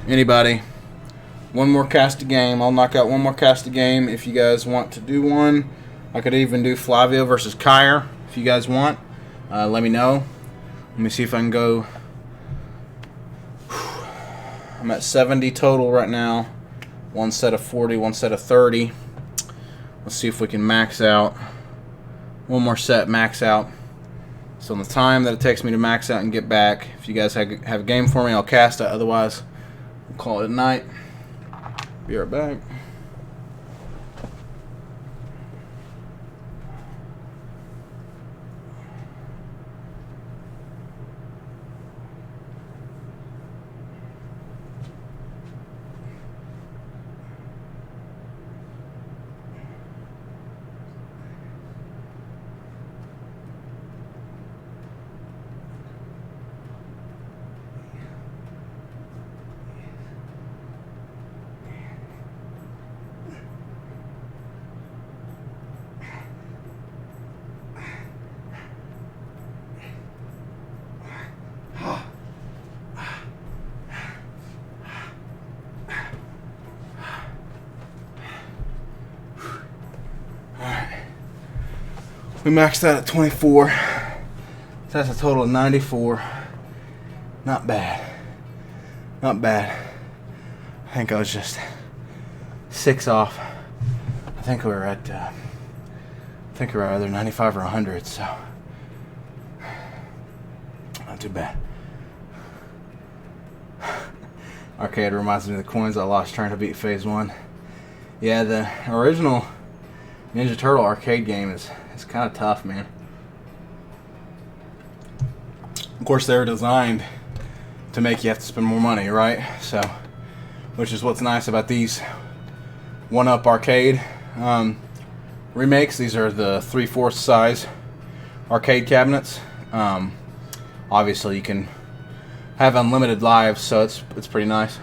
Anybody? One more cast a game. I'll knock out one more cast a game if you guys want to do one. I could even do Flavio versus Kyre if you guys want. Let me know. Let me see if I can go. I'm at 70 total right now. One set of 40, one set of 30. Let's see if we can max out. One more set, max out. So in the time that it takes me to max out and get back, if you guys have a game for me, I'll cast it. Otherwise, we'll call it a night. Be right back. We maxed out at 24. So that's a total of 94. Not bad. Not bad. I think I was just 6 off. I think we were at either 95 or 100, so not too bad. Arcade reminds me of the coins I lost trying to beat Phase 1. Yeah, the original Ninja Turtle arcade game is kind of tough, man. Of course, they were designed to make you have to spend more money, right? So, which is what's nice about these 1-Up arcade remakes. These are the 3/4 size arcade cabinets. Obviously, you can have unlimited lives, so it's pretty nice.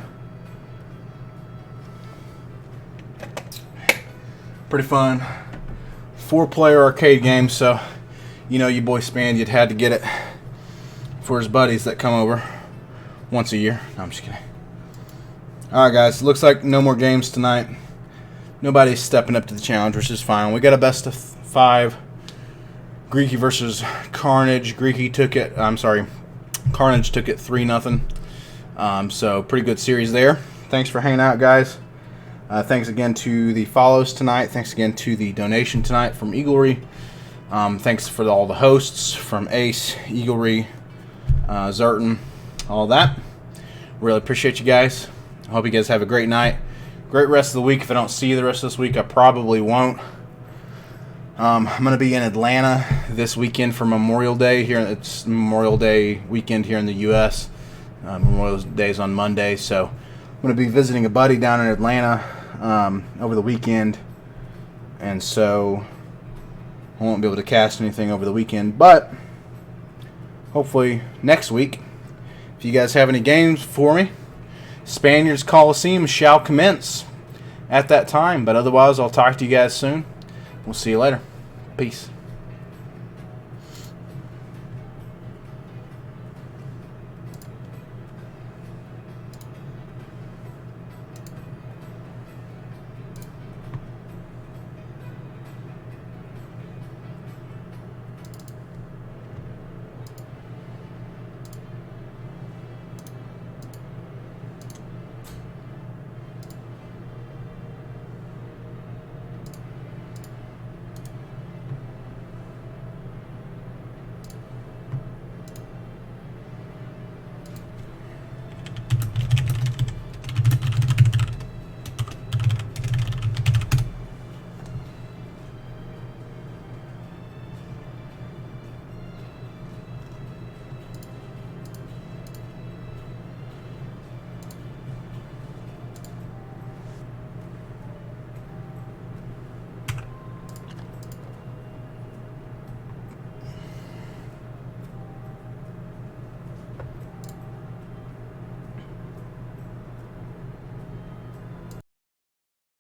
Pretty fun. 4-player arcade game, so you know your boy Spaniard had to get it for his buddies that come over once a year. No, I'm just kidding. Alright guys, looks like no more games tonight. Nobody's stepping up to the challenge, which is fine. We got a best of 5. Greeky versus Carnage. Greeky took it, Carnage took it 3-0. So pretty good series there. Thanks for hanging out, guys. Thanks again to the follows tonight. Thanks again to the donation tonight from RIVALRY. Thanks for all the hosts from Ace, RIVALRY, Zerton, all that. Really appreciate you guys. I hope you guys have a great night. Great rest of the week. If I don't see you the rest of this week, I probably won't. I'm going to be in Atlanta this weekend for Memorial Day. Here, it's Memorial Day weekend here in the U.S. Memorial Day is on Monday, so I'm going to be visiting a buddy down in Atlanta over the weekend, and so I won't be able to cast anything over the weekend, but hopefully next week, if you guys have any games for me, Spaniard's Colosseum shall commence at that time, but otherwise I'll talk to you guys soon. We'll see you later. Peace.